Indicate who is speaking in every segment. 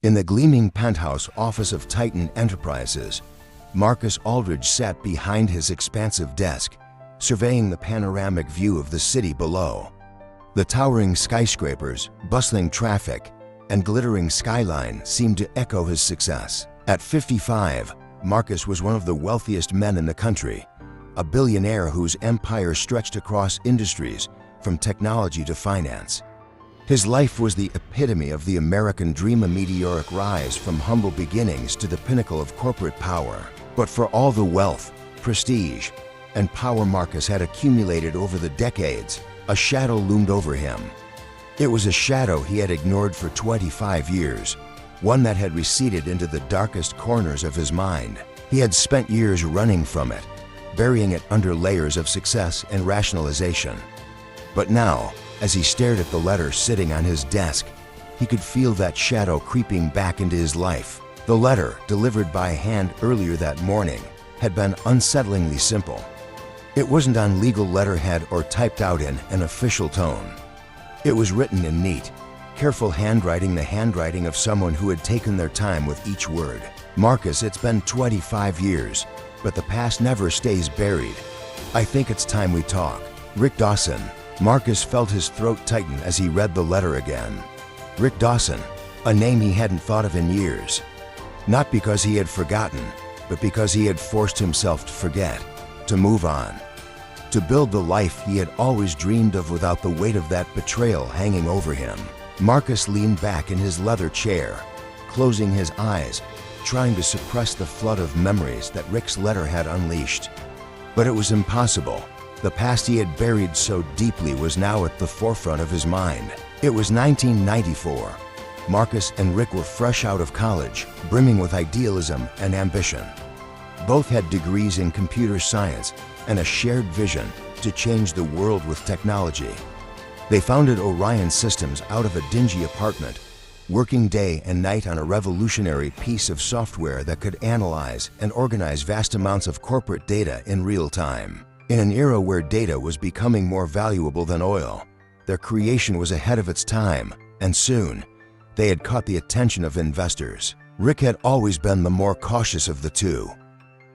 Speaker 1: In the gleaming penthouse office of Titan Enterprises, Marcus Aldridge sat behind his expansive desk, surveying the panoramic view of the city below. The towering skyscrapers, bustling traffic, and glittering skyline seemed to echo his success. At 55, Marcus was one of the wealthiest men in the country, a billionaire whose empire stretched across industries from technology to finance. His life was the epitome of the American dream, a meteoric rise from humble beginnings to the pinnacle of corporate power. But for all the wealth, prestige, and power Marcus had accumulated over the decades, a shadow loomed over him. It was a shadow he had ignored for 25 years, one that had receded into the darkest corners of his mind. He had spent years running from it, burying it under layers of success and rationalization. But now, as he stared at the letter sitting on his desk, he could feel that shadow creeping back into his life. The letter, delivered by hand earlier that morning, had been unsettlingly simple. It wasn't on legal letterhead or typed out in an official tone. It was written in neat, careful handwriting, the handwriting of someone who had taken their time with each word. Marcus, it's been 25 years, but the past never stays buried. I think it's time we talk. Rick Dawson. Marcus felt his throat tighten as he read the letter again. Rick Dawson, a name he hadn't thought of in years. Not because he had forgotten, but because he had forced himself to forget, to move on, to build the life he had always dreamed of without the weight of that betrayal hanging over him. Marcus leaned back in his leather chair, closing his eyes, trying to suppress the flood of memories that Rick's letter had unleashed. But it was impossible. The past he had buried so deeply was now at the forefront of his mind. It was 1994. Marcus and Rick were fresh out of college, brimming with idealism and ambition. Both had degrees in computer science and a shared vision to change the world with technology. They founded Orion Systems out of a dingy apartment, working day and night on a revolutionary piece of software that could analyze and organize vast amounts of corporate data in real time. In an era where data was becoming more valuable than oil, their creation was ahead of its time, and soon, they had caught the attention of investors. Rick had always been the more cautious of the two.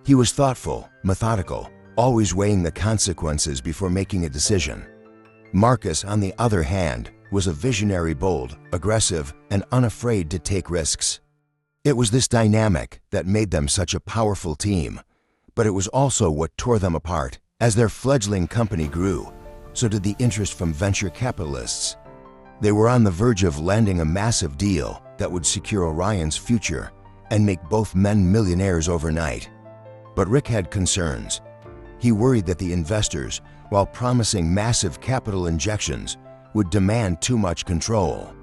Speaker 1: He was thoughtful, methodical, always weighing the consequences before making a decision. Marcus, on the other hand, was a visionary, bold, aggressive, and unafraid to take risks. It was this dynamic that made them such a powerful team, but it was also what tore them apart. As their fledgling company grew, so did the interest from venture capitalists. They were on the verge of landing a massive deal that would secure Orion's future and make both men millionaires overnight. But Rick had concerns. He worried that the investors, while promising massive capital injections, would demand too much control.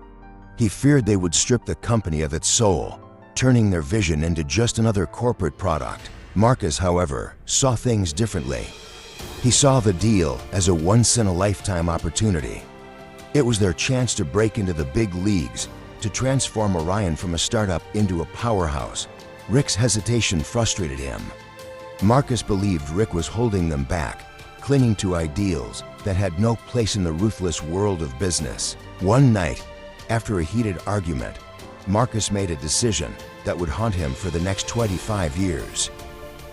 Speaker 1: He feared they would strip the company of its soul, turning their vision into just another corporate product. Marcus, however, saw things differently. He saw the deal as a once-in-a-lifetime opportunity. It was their chance to break into the big leagues, to transform Orion from a startup into a powerhouse. Rick's hesitation frustrated him. Marcus believed Rick was holding them back, clinging to ideals that had no place in the ruthless world of business. One night, after a heated argument, Marcus made a decision that would haunt him for the next 25 years.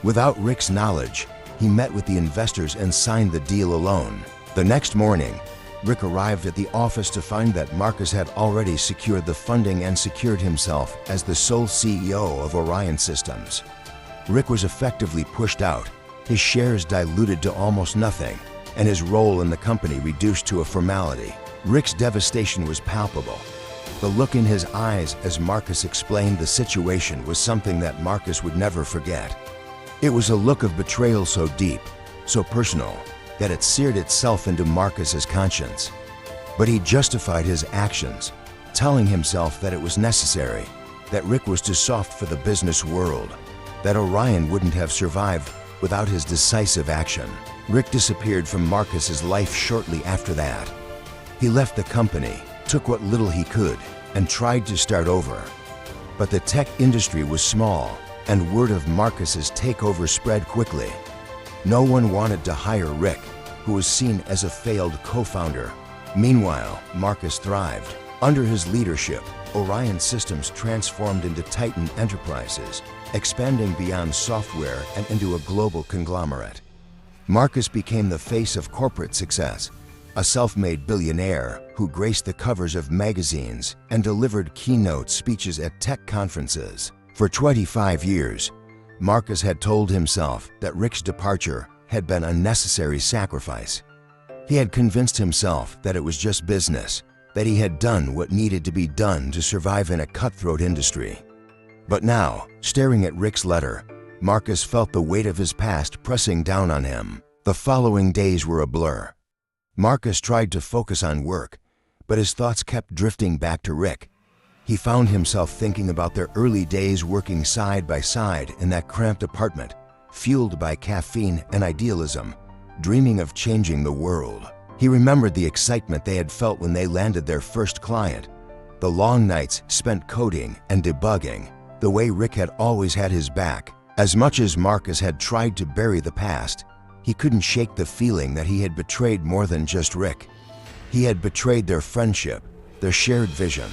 Speaker 1: Without Rick's knowledge, he met with the investors and signed the deal alone. The next morning, Rick arrived at the office to find that Marcus had already secured the funding and secured himself as the sole CEO of Orion Systems. Rick was effectively pushed out, his shares diluted to almost nothing, and his role in the company reduced to a formality. Rick's devastation was palpable. The look in his eyes as Marcus explained the situation was something that Marcus would never forget. It was a look of betrayal so deep, so personal, that it seared itself into Marcus's conscience. But he justified his actions, telling himself that it was necessary, that Rick was too soft for the business world, that Orion wouldn't have survived without his decisive action. Rick disappeared from Marcus's life shortly after that. He left the company, took what little he could, and tried to start over. But the tech industry was small, and word of Marcus's takeover spread quickly. No one wanted to hire Rick, who was seen as a failed co-founder. Meanwhile, Marcus thrived. Under his leadership, Orion Systems transformed into Titan Enterprises, expanding beyond software and into a global conglomerate. Marcus became the face of corporate success, a self-made billionaire who graced the covers of magazines and delivered keynote speeches at tech conferences. For 25 years, Marcus had told himself that Rick's departure had been a necessary sacrifice. He had convinced himself that it was just business, that he had done what needed to be done to survive in a cutthroat industry. But now, staring at Rick's letter, Marcus felt the weight of his past pressing down on him. The following days were a blur. Marcus tried to focus on work, but his thoughts kept drifting back to Rick. He found himself thinking about their early days working side by side in that cramped apartment, fueled by caffeine and idealism, dreaming of changing the world. He remembered the excitement they had felt when they landed their first client, the long nights spent coding and debugging, the way Rick had always had his back. As much as Marcus had tried to bury the past, he couldn't shake the feeling that he had betrayed more than just Rick. He had betrayed their friendship, their shared vision.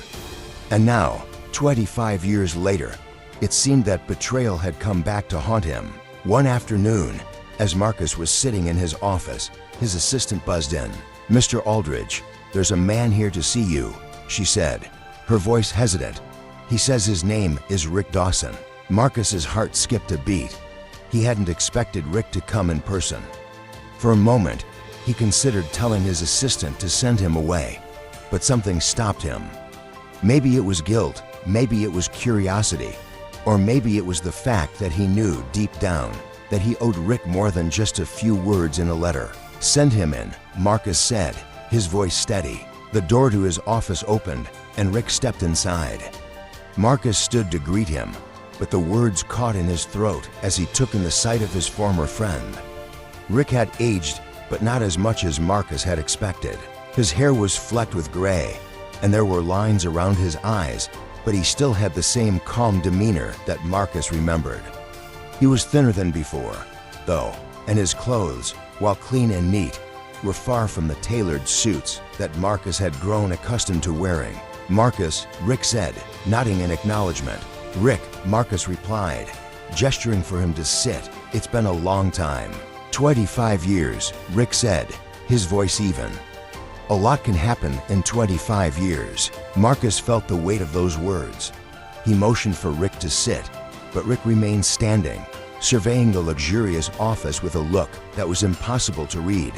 Speaker 1: And now, 25 years later, it seemed that betrayal had come back to haunt him. One afternoon, as Marcus was sitting in his office, his assistant buzzed in. "Mr. Aldridge, there's a man here to see you," she said, her voice hesitant. "He says his name is Rick Dawson." Marcus's heart skipped a beat. He hadn't expected Rick to come in person. For a moment, he considered telling his assistant to send him away, but something stopped him. Maybe it was guilt, maybe it was curiosity, or maybe it was the fact that he knew deep down that he owed Rick more than just a few words in a letter. "Send him in," Marcus said, his voice steady. The door to his office opened, and Rick stepped inside. Marcus stood to greet him, but the words caught in his throat as he took in the sight of his former friend. Rick had aged, but not as much as Marcus had expected. His hair was flecked with gray, and there were lines around his eyes, but he still had the same calm demeanor that Marcus remembered. He was thinner than before, though, and his clothes, while clean and neat, were far from the tailored suits that Marcus had grown accustomed to wearing. "Marcus," Rick said, nodding in acknowledgement. "Rick," Marcus replied, gesturing for him to sit. "It's been a long time." 25 years, Rick said, his voice even. A lot can happen in 25 years. Marcus felt the weight of those words. He motioned for Rick to sit, but Rick remained standing, surveying the luxurious office with a look that was impossible to read.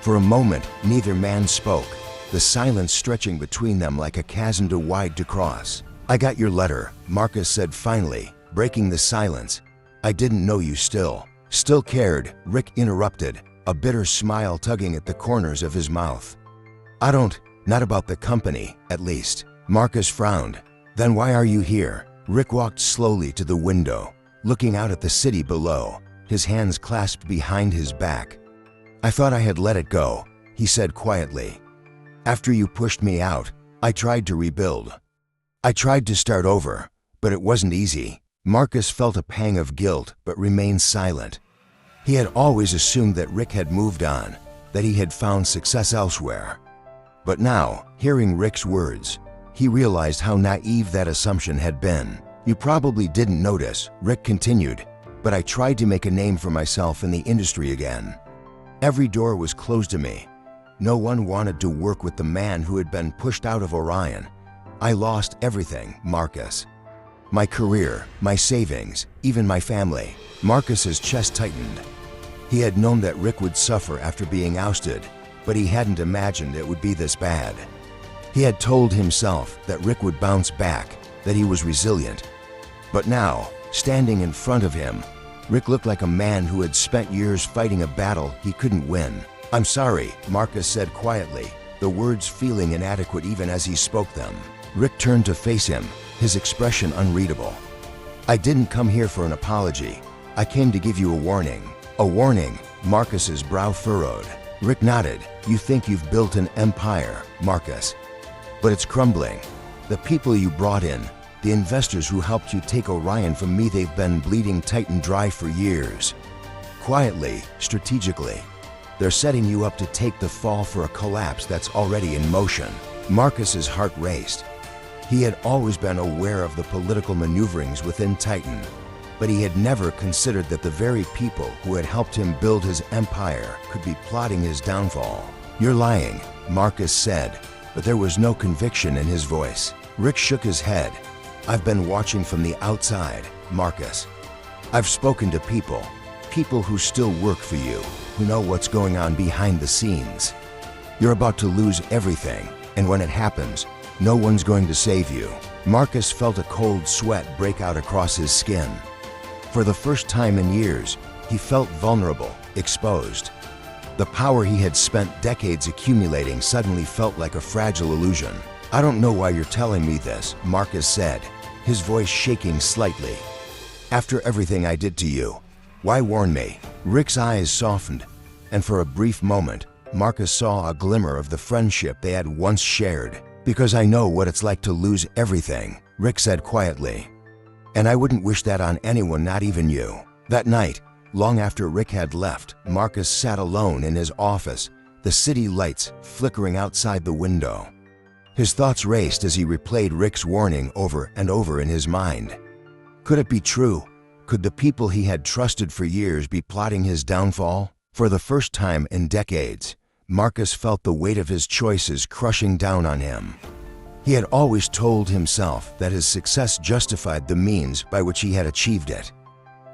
Speaker 1: For a moment, neither man spoke, the silence stretching between them like a chasm too wide to cross. "I got your letter," Marcus said finally, breaking the silence. "I didn't know you still cared," Rick interrupted, a bitter smile tugging at the corners of his mouth. Not about the company, at least." Marcus frowned. "Then why are you here?" Rick walked slowly to the window, looking out at the city below, his hands clasped behind his back. "I thought I had let it go," he said quietly. "After you pushed me out, I tried to rebuild. I tried to start over, but it wasn't easy." Marcus felt a pang of guilt but remained silent. He had always assumed that Rick had moved on, that he had found success elsewhere. But now, hearing Rick's words, he realized how naive that assumption had been. "You probably didn't notice," Rick continued, "but I tried to make a name for myself in the industry again. Every door was closed to me. No one wanted to work with the man who had been pushed out of Orion. I lost everything, Marcus. My career, my savings, even my family." Marcus's chest tightened. He had known that Rick would suffer after being ousted, but he hadn't imagined it would be this bad. He had told himself that Rick would bounce back, that he was resilient. But now, standing in front of him, Rick looked like a man who had spent years fighting a battle he couldn't win. "I'm sorry," Marcus said quietly, the words feeling inadequate even as he spoke them. Rick turned to face him, his expression unreadable. "I didn't come here for an apology. I came to give you a warning." "A warning?" Marcus's brow furrowed. Rick nodded. "You think you've built an empire, Marcus, but it's crumbling. The people you brought in, the investors who helped you take Orion from me, they've been bleeding Titan dry for years. Quietly, strategically, they're setting you up to take the fall for a collapse that's already in motion." Marcus's heart raced. He had always been aware of the political maneuverings within Titan, but he had never considered that the very people who had helped him build his empire could be plotting his downfall. "You're lying," Marcus said, but there was no conviction in his voice. Rick shook his head. "I've been watching from the outside, Marcus. I've spoken to people who still work for you, who know what's going on behind the scenes. You're about to lose everything, and when it happens, no one's going to save you." Marcus felt a cold sweat break out across his skin. For the first time in years, he felt vulnerable, exposed. The power he had spent decades accumulating suddenly felt like a fragile illusion. "I don't know why you're telling me this," Marcus said, his voice shaking slightly. "After everything I did to you, why warn me?" Rick's eyes softened, and for a brief moment, Marcus saw a glimmer of the friendship they had once shared. "Because I know what it's like to lose everything," Rick said quietly. "And I wouldn't wish that on anyone, not even you." That night, long after Rick had left, Marcus sat alone in his office, the city lights flickering outside the window. His thoughts raced as he replayed Rick's warning over and over in his mind. Could it be true? Could the people he had trusted for years be plotting his downfall? For the first time in decades, Marcus felt the weight of his choices crushing down on him. He had always told himself that his success justified the means by which he had achieved it.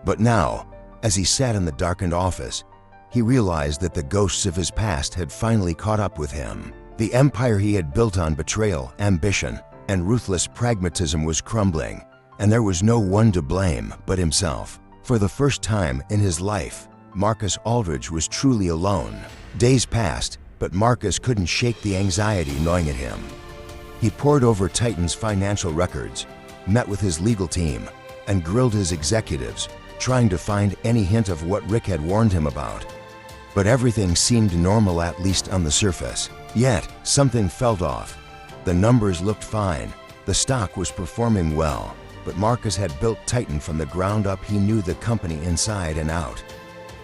Speaker 1: But now, as he sat in the darkened office, he realized that the ghosts of his past had finally caught up with him. The empire he had built on betrayal, ambition, and ruthless pragmatism was crumbling, and there was no one to blame but himself. For the first time in his life, Marcus Aldridge was truly alone. Days passed, but Marcus couldn't shake the anxiety gnawing at him. He pored over Titan's financial records, met with his legal team, and grilled his executives, trying to find any hint of what Rick had warned him about. But everything seemed normal, at least on the surface. Yet, something felt off. The numbers looked fine, the stock was performing well, but Marcus had built Titan from the ground up. He knew the company inside and out.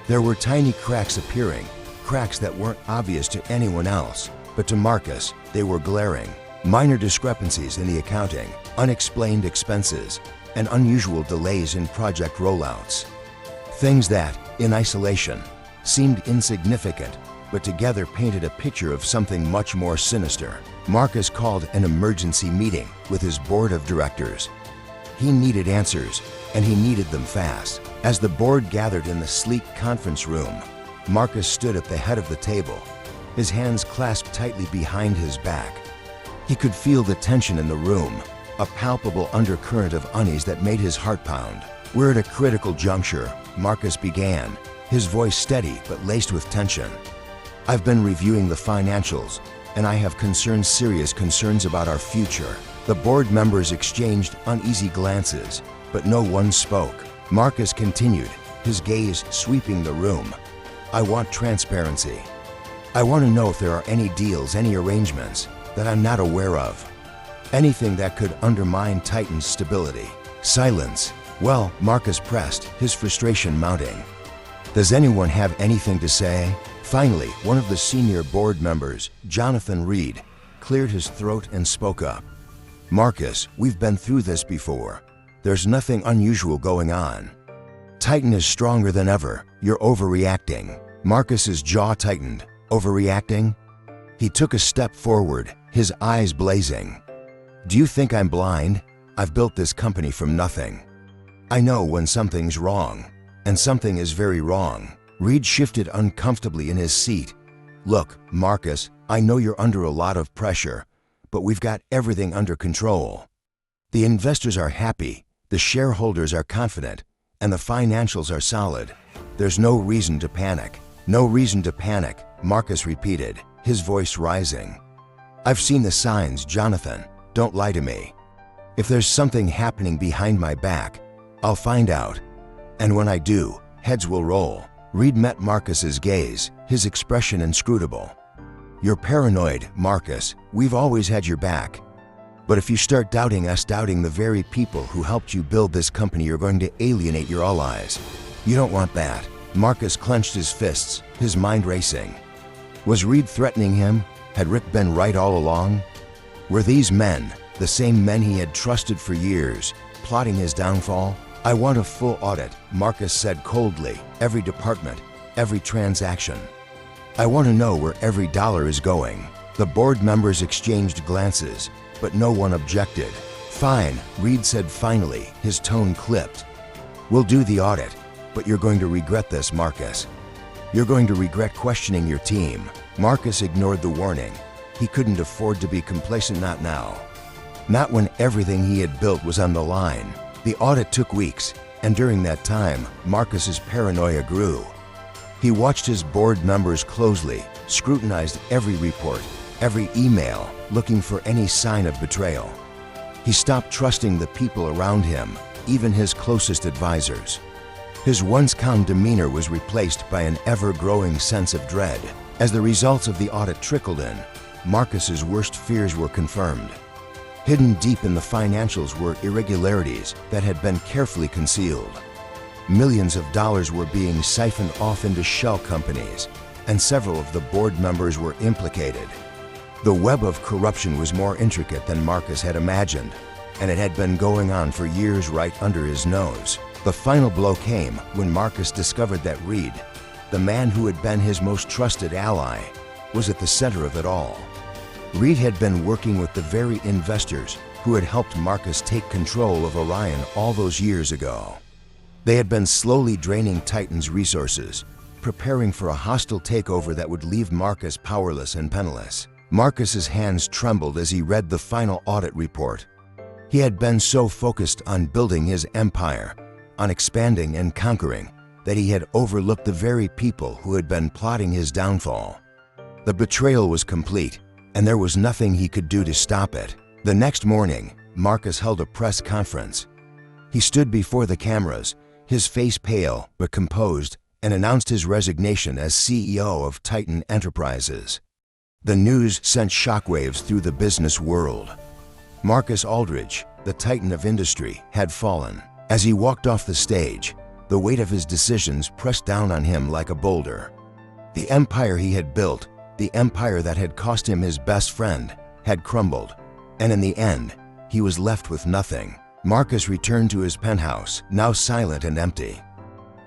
Speaker 1: There were tiny cracks appearing, cracks that weren't obvious to anyone else, but to Marcus, they were glaring. Minor discrepancies in the accounting, unexplained expenses, and unusual delays in project rollouts. Things that, in isolation, seemed insignificant, but together painted a picture of something much more sinister. Marcus called an emergency meeting with his board of directors. He needed answers, and he needed them fast. As the board gathered in the sleek conference room, Marcus stood at the head of the table, his hands clasped tightly behind his back. He could feel the tension in the room, a palpable undercurrent of unease that made his heart pound. "We're at a critical juncture," Marcus began, his voice steady but laced with tension. "I've been reviewing the financials, and I have serious concerns about our future." The board members exchanged uneasy glances, but no one spoke. Marcus continued, his gaze sweeping the room. "I want transparency. I want to know if there are any deals, any arrangements that I'm not aware of. Anything that could undermine Titan's stability." Silence. "Well," Marcus pressed, his frustration mounting. "Does anyone have anything to say?" Finally, one of the senior board members, Jonathan Reed, cleared his throat and spoke up. "Marcus, we've been through this before. There's nothing unusual going on. Titan is stronger than ever. You're overreacting." Marcus's jaw tightened. "Overreacting?" He took a step forward, his eyes blazing. "Do you think I'm blind? I've built this company from nothing. I know when something's wrong, and something is very wrong." Reed shifted uncomfortably in his seat. "Look, Marcus, I know you're under a lot of pressure, but we've got everything under control. The investors are happy, the shareholders are confident, and the financials are solid. There's no reason to panic." "No reason to panic," Marcus repeated, his voice rising. "I've seen the signs, Jonathan. Don't lie to me. If there's something happening behind my back, I'll find out. And when I do, heads will roll." Reed met Marcus's gaze, his expression inscrutable. "You're paranoid, Marcus. We've always had your back. But if you start doubting us, doubting the very people who helped you build this company, you're going to alienate your allies. You don't want that." Marcus clenched his fists, his mind racing. Was Reed threatening him? Had Rick been right all along? Were these men, the same men he had trusted for years, plotting his downfall? "I want a full audit," Marcus said coldly. "Every department, every transaction. I want to know where every dollar is going." The board members exchanged glances, but no one objected. "Fine," Reed said finally, his tone clipped. "We'll do the audit, but you're going to regret this, Marcus. You're going to regret questioning your team." Marcus ignored the warning. He couldn't afford to be complacent, not now. Not when everything he had built was on the line. The audit took weeks, and during that time, Marcus's paranoia grew. He watched his board members closely, scrutinized every report, every email, looking for any sign of betrayal. He stopped trusting the people around him, even his closest advisors. His once calm demeanor was replaced by an ever-growing sense of dread. As the results of the audit trickled in, Marcus's worst fears were confirmed. Hidden deep in the financials were irregularities that had been carefully concealed. Millions of dollars were being siphoned off into shell companies, and several of the board members were implicated. The web of corruption was more intricate than Marcus had imagined, and it had been going on for years right under his nose. The final blow came when Marcus discovered that Reed, the man who had been his most trusted ally, was at the center of it all. Reed had been working with the very investors who had helped Marcus take control of Orion all those years ago. They had been slowly draining Titan's resources, preparing for a hostile takeover that would leave Marcus powerless and penniless. Marcus's hands trembled as he read the final audit report. He had been so focused on building his empire, on expanding and conquering, that he had overlooked the very people who had been plotting his downfall. The betrayal was complete, and there was nothing he could do to stop it. The next morning, Marcus held a press conference. He stood before the cameras, his face pale but composed, and announced his resignation as CEO of Titan Enterprises. The news sent shockwaves through the business world. Marcus Aldridge, the titan of industry, had fallen. As he walked off the stage, the weight of his decisions pressed down on him like a boulder. The empire he had built, the empire that had cost him his best friend, had crumbled, and in the end, he was left with nothing. Marcus returned to his penthouse, now silent and empty.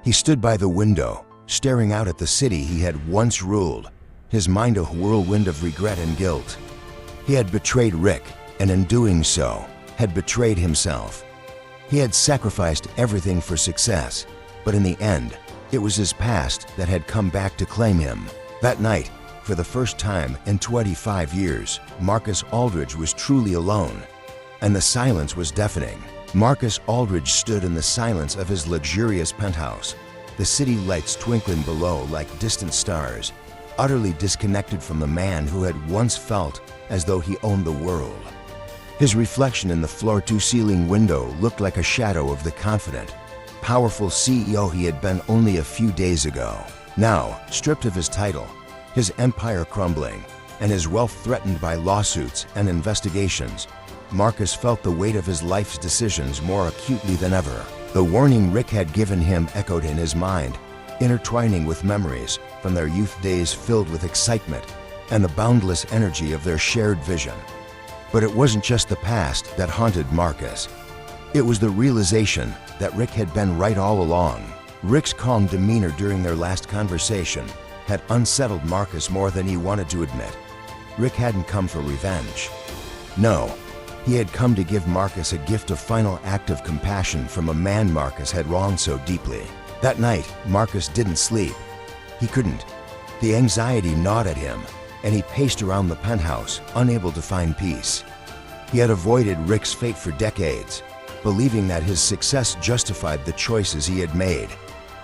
Speaker 1: He stood by the window, staring out at the city he had once ruled, his mind a whirlwind of regret and guilt. He had betrayed Rick, and in doing so, had betrayed himself. He had sacrificed everything for success, but in the end, it was his past that had come back to claim him. That night, for the first time in 25 years, Marcus Aldridge was truly alone, and the silence was deafening. Marcus Aldridge stood in the silence of his luxurious penthouse, the city lights twinkling below like distant stars, utterly disconnected from the man who had once felt as though he owned the world. His reflection in the floor-to-ceiling window looked like a shadow of the confident, powerful CEO he had been only a few days ago. Now, stripped of his title, his empire crumbling, and his wealth threatened by lawsuits and investigations, Marcus felt the weight of his life's decisions more acutely than ever. The warning Rick had given him echoed in his mind, intertwining with memories from their youth days filled with excitement and the boundless energy of their shared vision. But it wasn't just the past that haunted Marcus. It was the realization that Rick had been right all along. Rick's calm demeanor during their last conversation had unsettled Marcus more than he wanted to admit. Rick hadn't come for revenge. No, he had come to give Marcus a gift, a final act of compassion from a man Marcus had wronged so deeply. That night, Marcus didn't sleep. He couldn't. The anxiety gnawed at him, and he paced around the penthouse, unable to find peace. He had avoided Rick's fate for decades, believing that his success justified the choices he had made,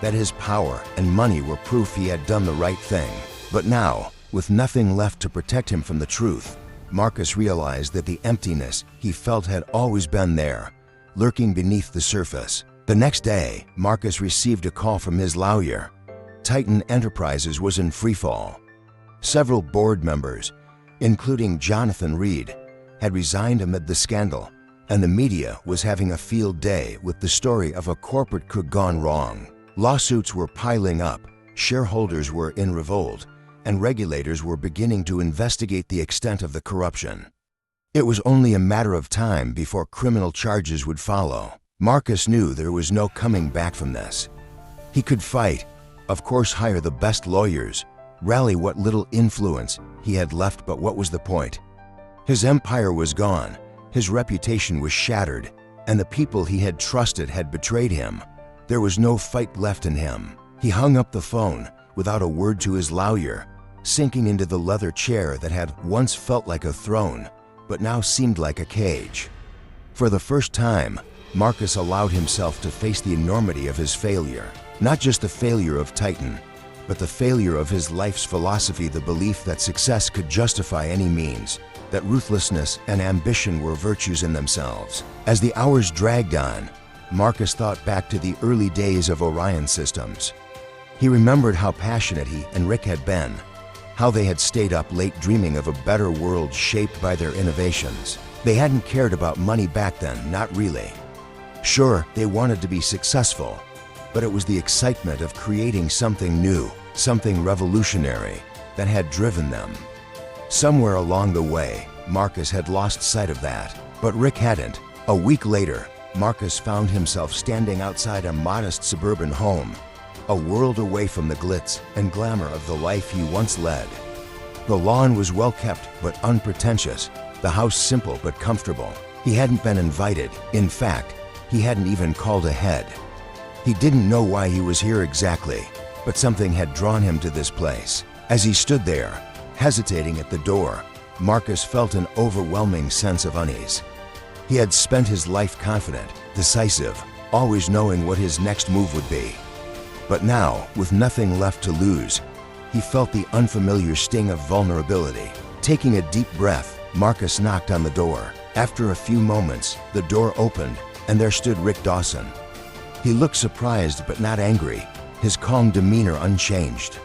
Speaker 1: that his power and money were proof he had done the right thing. But now, with nothing left to protect him from the truth, Marcus realized that the emptiness he felt had always been there, lurking beneath the surface. The next day, Marcus received a call from his lawyer. Titan Enterprises was in freefall. Several board members, including Jonathan Reed, had resigned amid the scandal, and the media was having a field day with the story of a corporate coup gone wrong. Lawsuits were piling up, shareholders were in revolt, and regulators were beginning to investigate the extent of the corruption. It was only a matter of time before criminal charges would follow. Marcus knew there was no coming back from this. He could fight, of course, hire the best lawyers, rally what little influence he had left, but what was the point? His empire was gone, his reputation was shattered, and the people he had trusted had betrayed him. There was no fight left in him. He hung up the phone without a word to his lawyer, sinking into the leather chair that had once felt like a throne, but now seemed like a cage. For the first time, Marcus allowed himself to face the enormity of his failure. Not just the failure of Titan, but the failure of his life's philosophy, the belief that success could justify any means, that ruthlessness and ambition were virtues in themselves. As the hours dragged on, Marcus thought back to the early days of Orion Systems. He remembered how passionate he and Rick had been, how they had stayed up late dreaming of a better world shaped by their innovations. They hadn't cared about money back then, not really. Sure, they wanted to be successful, but it was the excitement of creating something new, something revolutionary, that had driven them. Somewhere along the way, Marcus had lost sight of that, but Rick hadn't. A week later, Marcus found himself standing outside a modest suburban home, a world away from the glitz and glamour of the life he once led. The lawn was well kept but unpretentious, the house simple but comfortable. He hadn't been invited. In fact, he hadn't even called ahead. He didn't know why he was here exactly, but something had drawn him to this place. As he stood there, hesitating at the door, Marcus felt an overwhelming sense of unease. He had spent his life confident, decisive, always knowing what his next move would be. But now, with nothing left to lose, he felt the unfamiliar sting of vulnerability. Taking a deep breath, Marcus knocked on the door. After a few moments, the door opened, and there stood Rick Dawson. He looked surprised but not angry, his calm demeanor unchanged.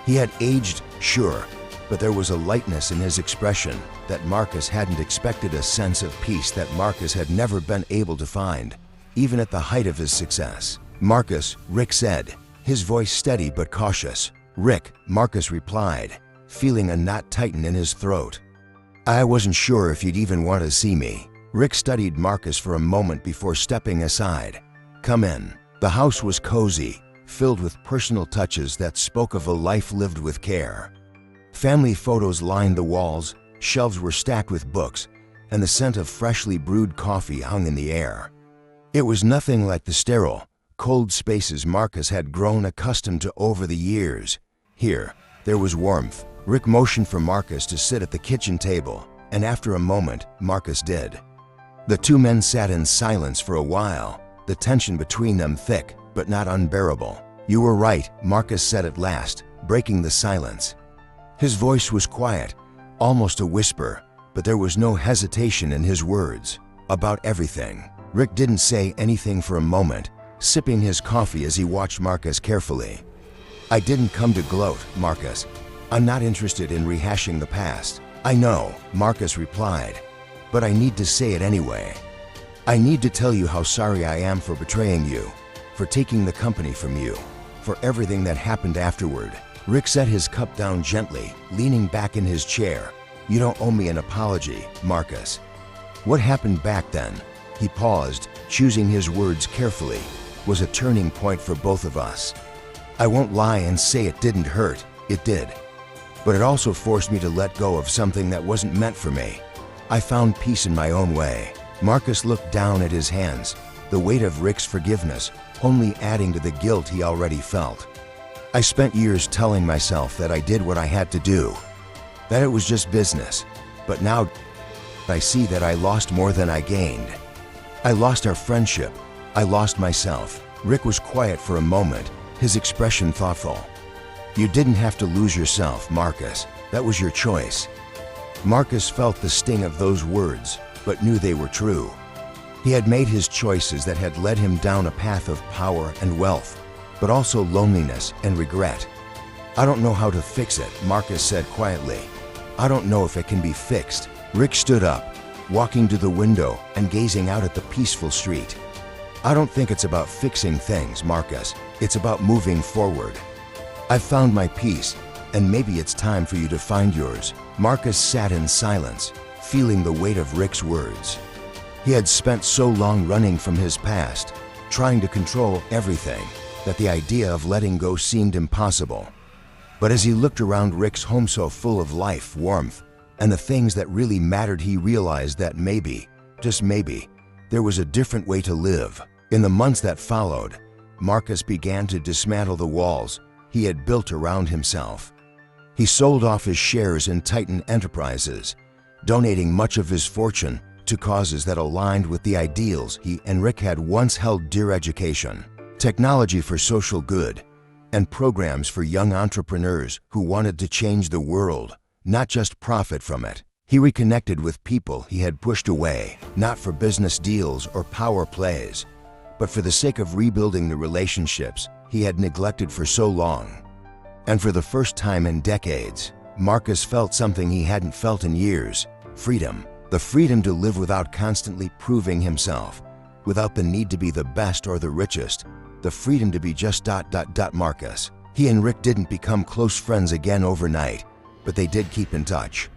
Speaker 1: He had aged, sure, but there was a lightness in his expression that Marcus hadn't expected, a sense of peace that Marcus had never been able to find, even at the height of his success. "Marcus," Rick said, his voice steady but cautious. "Rick," Marcus replied, feeling a knot tighten in his throat. "I wasn't sure if you'd even want to see me." Rick studied Marcus for a moment before stepping aside. "Come in." The house was cozy, filled with personal touches that spoke of a life lived with care. Family photos lined the walls, shelves were stacked with books, and the scent of freshly brewed coffee hung in the air. It was nothing like the sterile, cold spaces Marcus had grown accustomed to over the years. Here, there was warmth. Rick motioned for Marcus to sit at the kitchen table, and after a moment, Marcus did. The two men sat in silence for a while, the tension between them thick, but not unbearable. "You were right," Marcus said at last, breaking the silence. His voice was quiet, almost a whisper, but there was no hesitation in his words. "About everything." Rick didn't say anything for a moment, sipping his coffee as he watched Marcus carefully. "I didn't come to gloat, Marcus. I'm not interested in rehashing the past." "I know," Marcus replied, "but I need to say it anyway. I need to tell you how sorry I am for betraying you, for taking the company from you, for everything that happened afterward." Rick set his cup down gently, leaning back in his chair. "You don't owe me an apology, Marcus." "What happened back then," he paused, choosing his words carefully, "was a turning point for both of us. I won't lie and say it didn't hurt, it did. But it also forced me to let go of something that wasn't meant for me. I found peace in my own way." Marcus looked down at his hands, the weight of Rick's forgiveness only adding to the guilt he already felt. "I spent years telling myself that I did what I had to do, that it was just business, but now I see that I lost more than I gained. I lost our friendship, I lost myself." Rick was quiet for a moment, his expression thoughtful. "You didn't have to lose yourself, Marcus. That was your choice." Marcus felt the sting of those words, but knew they were true. He had made his choices that had led him down a path of power and wealth, but also loneliness and regret. "I don't know how to fix it," Marcus said quietly. "I don't know if it can be fixed." Rick stood up, walking to the window and gazing out at the peaceful street. "I don't think it's about fixing things, Marcus. It's about moving forward. I've found my peace, and maybe it's time for you to find yours." Marcus sat in silence, feeling the weight of Rick's words. He had spent so long running from his past, trying to control everything, that the idea of letting go seemed impossible. But as he looked around Rick's home so full of life, warmth, and the things that really mattered, he realized that maybe, just maybe, there was a different way to live. In the months that followed, Marcus began to dismantle the walls he had built around himself. He sold off his shares in Titan Enterprises, donating much of his fortune to causes that aligned with the ideals he and Rick had once held dear: education, technology for social good, and programs for young entrepreneurs who wanted to change the world, not just profit from it. He reconnected with people he had pushed away, not for business deals or power plays, but for the sake of rebuilding the relationships he had neglected for so long. And for the first time in decades, Marcus felt something he hadn't felt in years: freedom. The freedom to live without constantly proving himself, without the need to be the best or the richest, the freedom to be just ... Marcus. He and Rick didn't become close friends again overnight, but they did keep in touch.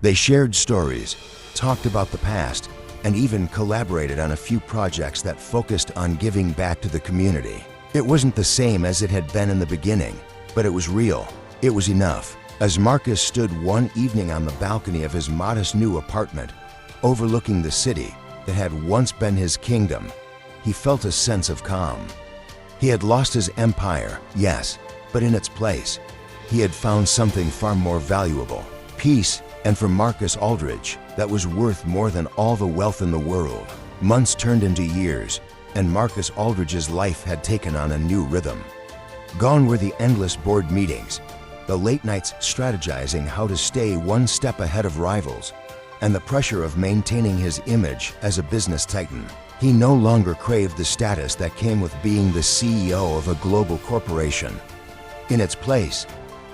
Speaker 1: They shared stories, talked about the past, and even collaborated on a few projects that focused on giving back to the community. It wasn't the same as it had been in the beginning, but it was real. It was enough. As Marcus stood one evening on the balcony of his modest new apartment, overlooking the city that had once been his kingdom, he felt a sense of calm. He had lost his empire, yes, but in its place, he had found something far more valuable: peace. And for Marcus Aldridge, that was worth more than all the wealth in the world. Months turned into years, and Marcus Aldridge's life had taken on a new rhythm. Gone were the endless board meetings, the late nights strategizing how to stay one step ahead of rivals, and the pressure of maintaining his image as a business titan. He no longer craved the status that came with being the CEO of a global corporation. In its place,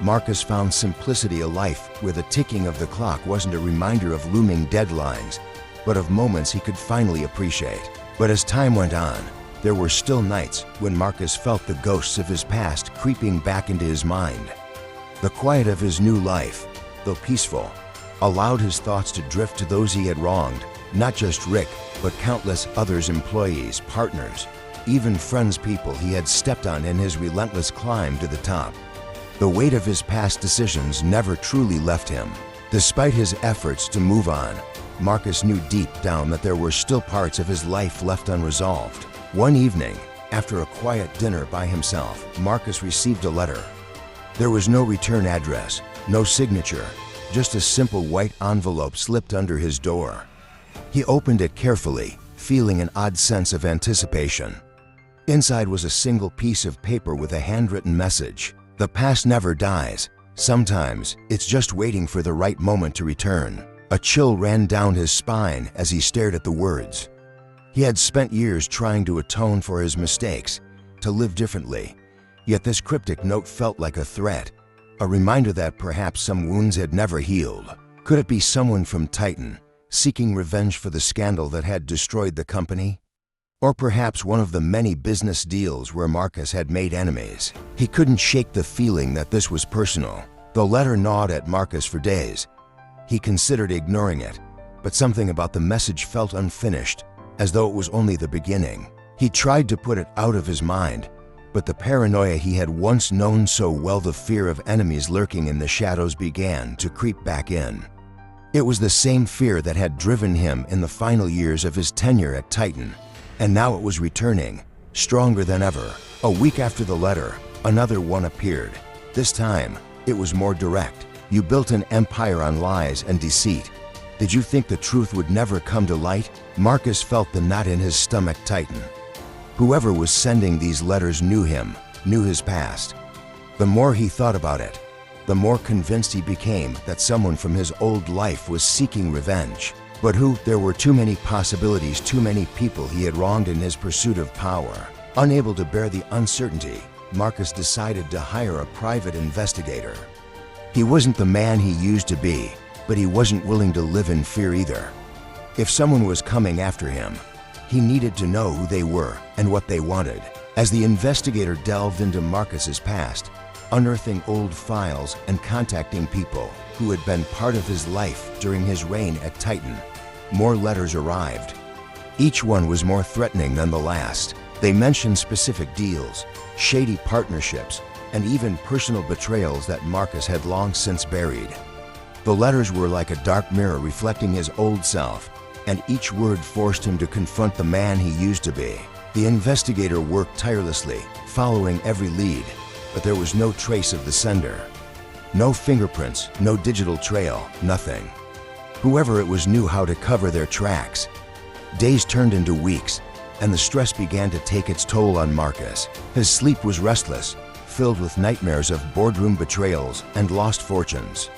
Speaker 1: Marcus found simplicity: a life where the ticking of the clock wasn't a reminder of looming deadlines, but of moments he could finally appreciate. But as time went on, there were still nights when Marcus felt the ghosts of his past creeping back into his mind. The quiet of his new life, though peaceful, allowed his thoughts to drift to those he had wronged, not just Rick, but countless others: employees, partners, even friends, people he had stepped on in his relentless climb to the top. The weight of his past decisions never truly left him. Despite his efforts to move on, Marcus knew deep down that there were still parts of his life left unresolved. One evening, after a quiet dinner by himself, Marcus received a letter. There was no return address, no signature, just a simple white envelope slipped under his door. He opened it carefully, feeling an odd sense of anticipation. Inside was a single piece of paper with a handwritten message: "The past never dies. Sometimes it's just waiting for the right moment to return." A chill ran down his spine as he stared at the words. He had spent years trying to atone for his mistakes, to live differently, yet this cryptic note felt like a threat, a reminder that perhaps some wounds had never healed. Could it be someone from Titan, seeking revenge for the scandal that had destroyed the company? Or perhaps one of the many business deals where Marcus had made enemies? He couldn't shake the feeling that this was personal. The letter gnawed at Marcus for days. He considered ignoring it, but something about the message felt unfinished, as though it was only the beginning. He tried to put it out of his mind, but the paranoia he had once known so well, the fear of enemies lurking in the shadows, began to creep back in. It was the same fear that had driven him in the final years of his tenure at Titan. And now it was returning, stronger than ever. A week after the letter, another one appeared. This time, it was more direct. "You built an empire on lies and deceit. Did you think the truth would never come to light?" Marcus felt the knot in his stomach tighten. Whoever was sending these letters knew him, knew his past. The more he thought about it, the more convinced he became that someone from his old life was seeking revenge. But who? There were too many possibilities, too many people he had wronged in his pursuit of power. Unable to bear the uncertainty, Marcus decided to hire a private investigator. He wasn't the man he used to be, but he wasn't willing to live in fear either. If someone was coming after him, he needed to know who they were and what they wanted. As the investigator delved into Marcus's past, unearthing old files and contacting people who had been part of his life during his reign at Titan. More letters arrived. Each one was more threatening than the last. They mentioned specific deals, shady partnerships, and even personal betrayals that Marcus had long since buried. The letters were like a dark mirror reflecting his old self, and each word forced him to confront the man he used to be. The investigator worked tirelessly, following every lead, but there was no trace of the sender. No fingerprints, no digital trail, nothing. Whoever it was knew how to cover their tracks. Days turned into weeks, and the stress began to take its toll on Marcus. His sleep was restless, filled with nightmares of boardroom betrayals and lost fortunes.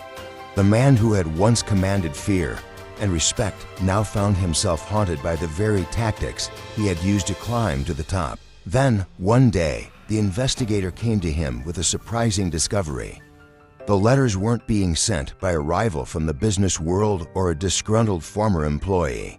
Speaker 1: The man who had once commanded fear and respect now found himself haunted by the very tactics he had used to climb to the top. Then, one day, the investigator came to him with a surprising discovery. The letters weren't being sent by a rival from the business world or a disgruntled former employee.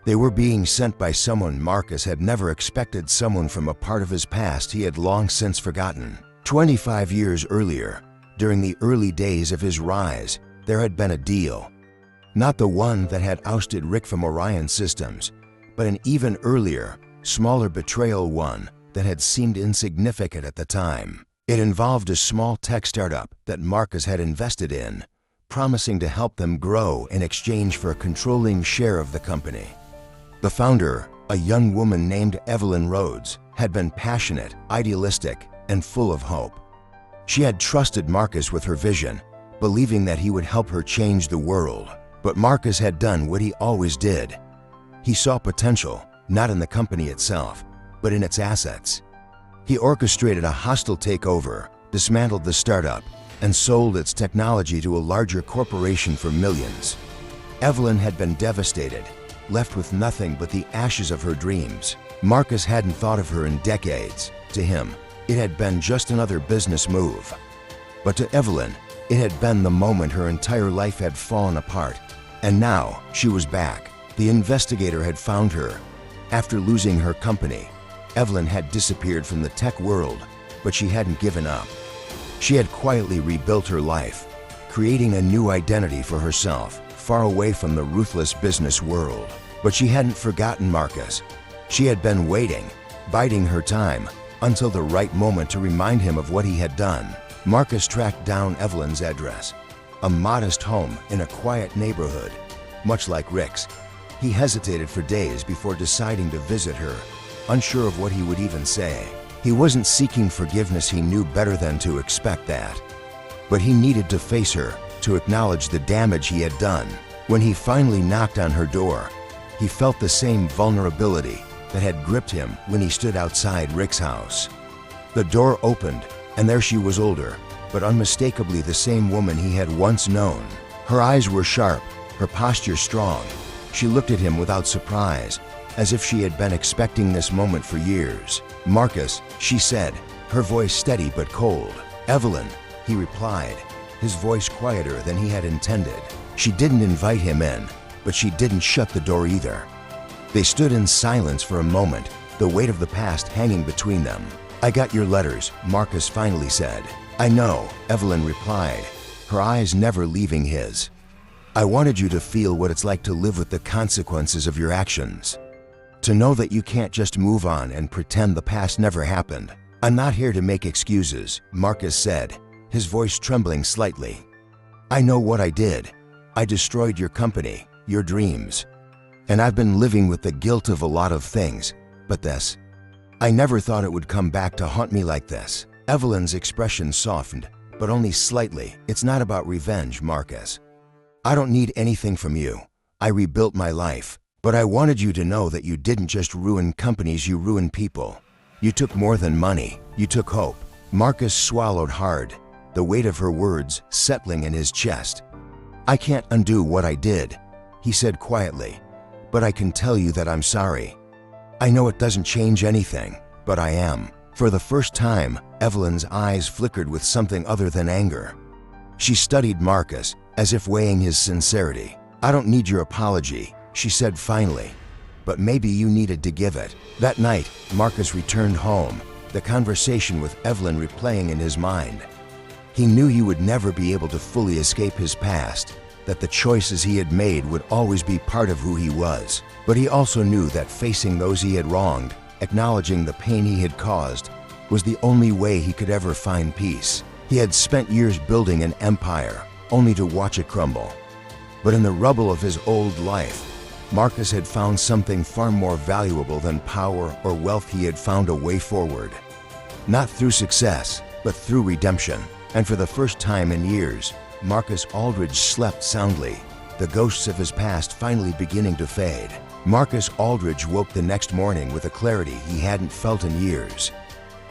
Speaker 1: They were being sent by someone Marcus had never expected, someone from a part of his past he had long since forgotten. 25 years earlier, during the early days of his rise, there had been a deal. Not the one that had ousted Rick from Orion Systems, but an even earlier, smaller betrayal, one that had seemed insignificant at the time. It involved a small tech startup that Marcus had invested in, promising to help them grow in exchange for a controlling share of the company. The founder, a young woman named Evelyn Rhodes, had been passionate, idealistic, and full of hope. She had trusted Marcus with her vision, believing that he would help her change the world. But Marcus had done what he always did. He saw potential, not in the company itself, but in its assets. He orchestrated a hostile takeover, dismantled the startup, and sold its technology to a larger corporation for millions. Evelyn had been devastated, left with nothing but the ashes of her dreams. Marcus hadn't thought of her in decades. To him, it had been just another business move. But to Evelyn, it had been the moment her entire life had fallen apart. And now, she was back. The investigator had found her. After losing her company, Evelyn had disappeared from the tech world, but she hadn't given up. She had quietly rebuilt her life, creating a new identity for herself, far away from the ruthless business world. But she hadn't forgotten Marcus. She had been waiting, biding her time, until the right moment to remind him of what he had done. Marcus tracked down Evelyn's address, a modest home in a quiet neighborhood, much like Rick's. He hesitated for days before deciding to visit her, unsure of what he would even say. He wasn't seeking forgiveness, he knew better than to expect that. But he needed to face her, to acknowledge the damage he had done. When he finally knocked on her door, he felt the same vulnerability that had gripped him when he stood outside Rick's house. The door opened, and there she was, older, but unmistakably the same woman he had once known. Her eyes were sharp, her posture strong. She looked at him without surprise, as if she had been expecting this moment for years. "Marcus," she said, her voice steady but cold. "Evelyn," he replied, his voice quieter than he had intended. She didn't invite him in, but she didn't shut the door either. They stood in silence for a moment, the weight of the past hanging between them. "I got your letters," Marcus finally said. "I know," Evelyn replied, her eyes never leaving his. "I wanted you to feel what it's like to live with the consequences of your actions. To know that you can't just move on and pretend the past never happened. I'm not here to make excuses," Marcus said, his voice trembling slightly. "I know what I did. I destroyed your company, your dreams. And I've been living with the guilt of a lot of things, but this. I never thought it would come back to haunt me like this." Evelyn's expression softened, but only slightly. "It's not about revenge, Marcus. I don't need anything from you. I rebuilt my life. But I wanted you to know that you didn't just ruin companies, you ruined people. You took more than money. You took hope." Marcus swallowed hard, the weight of her words settling in his chest. "I can't undo what I did," he said quietly, "but I can tell you that I'm sorry. I know it doesn't change anything, but I am." For the first time, Evelyn's eyes flickered with something other than anger. She studied Marcus, as if weighing his sincerity. "I don't need your apology," she said finally, "but maybe you needed to give it." That night, Marcus returned home, the conversation with Evelyn replaying in his mind. He knew he would never be able to fully escape his past, that the choices he had made would always be part of who he was. But he also knew that facing those he had wronged, acknowledging the pain he had caused, was the only way he could ever find peace. He had spent years building an empire, only to watch it crumble. But in the rubble of his old life, Marcus had found something far more valuable than power or wealth. He had found a way forward. Not through success, but through redemption. And for the first time in years, Marcus Aldridge slept soundly, the ghosts of his past finally beginning to fade. Marcus Aldridge woke the next morning with a clarity he hadn't felt in years.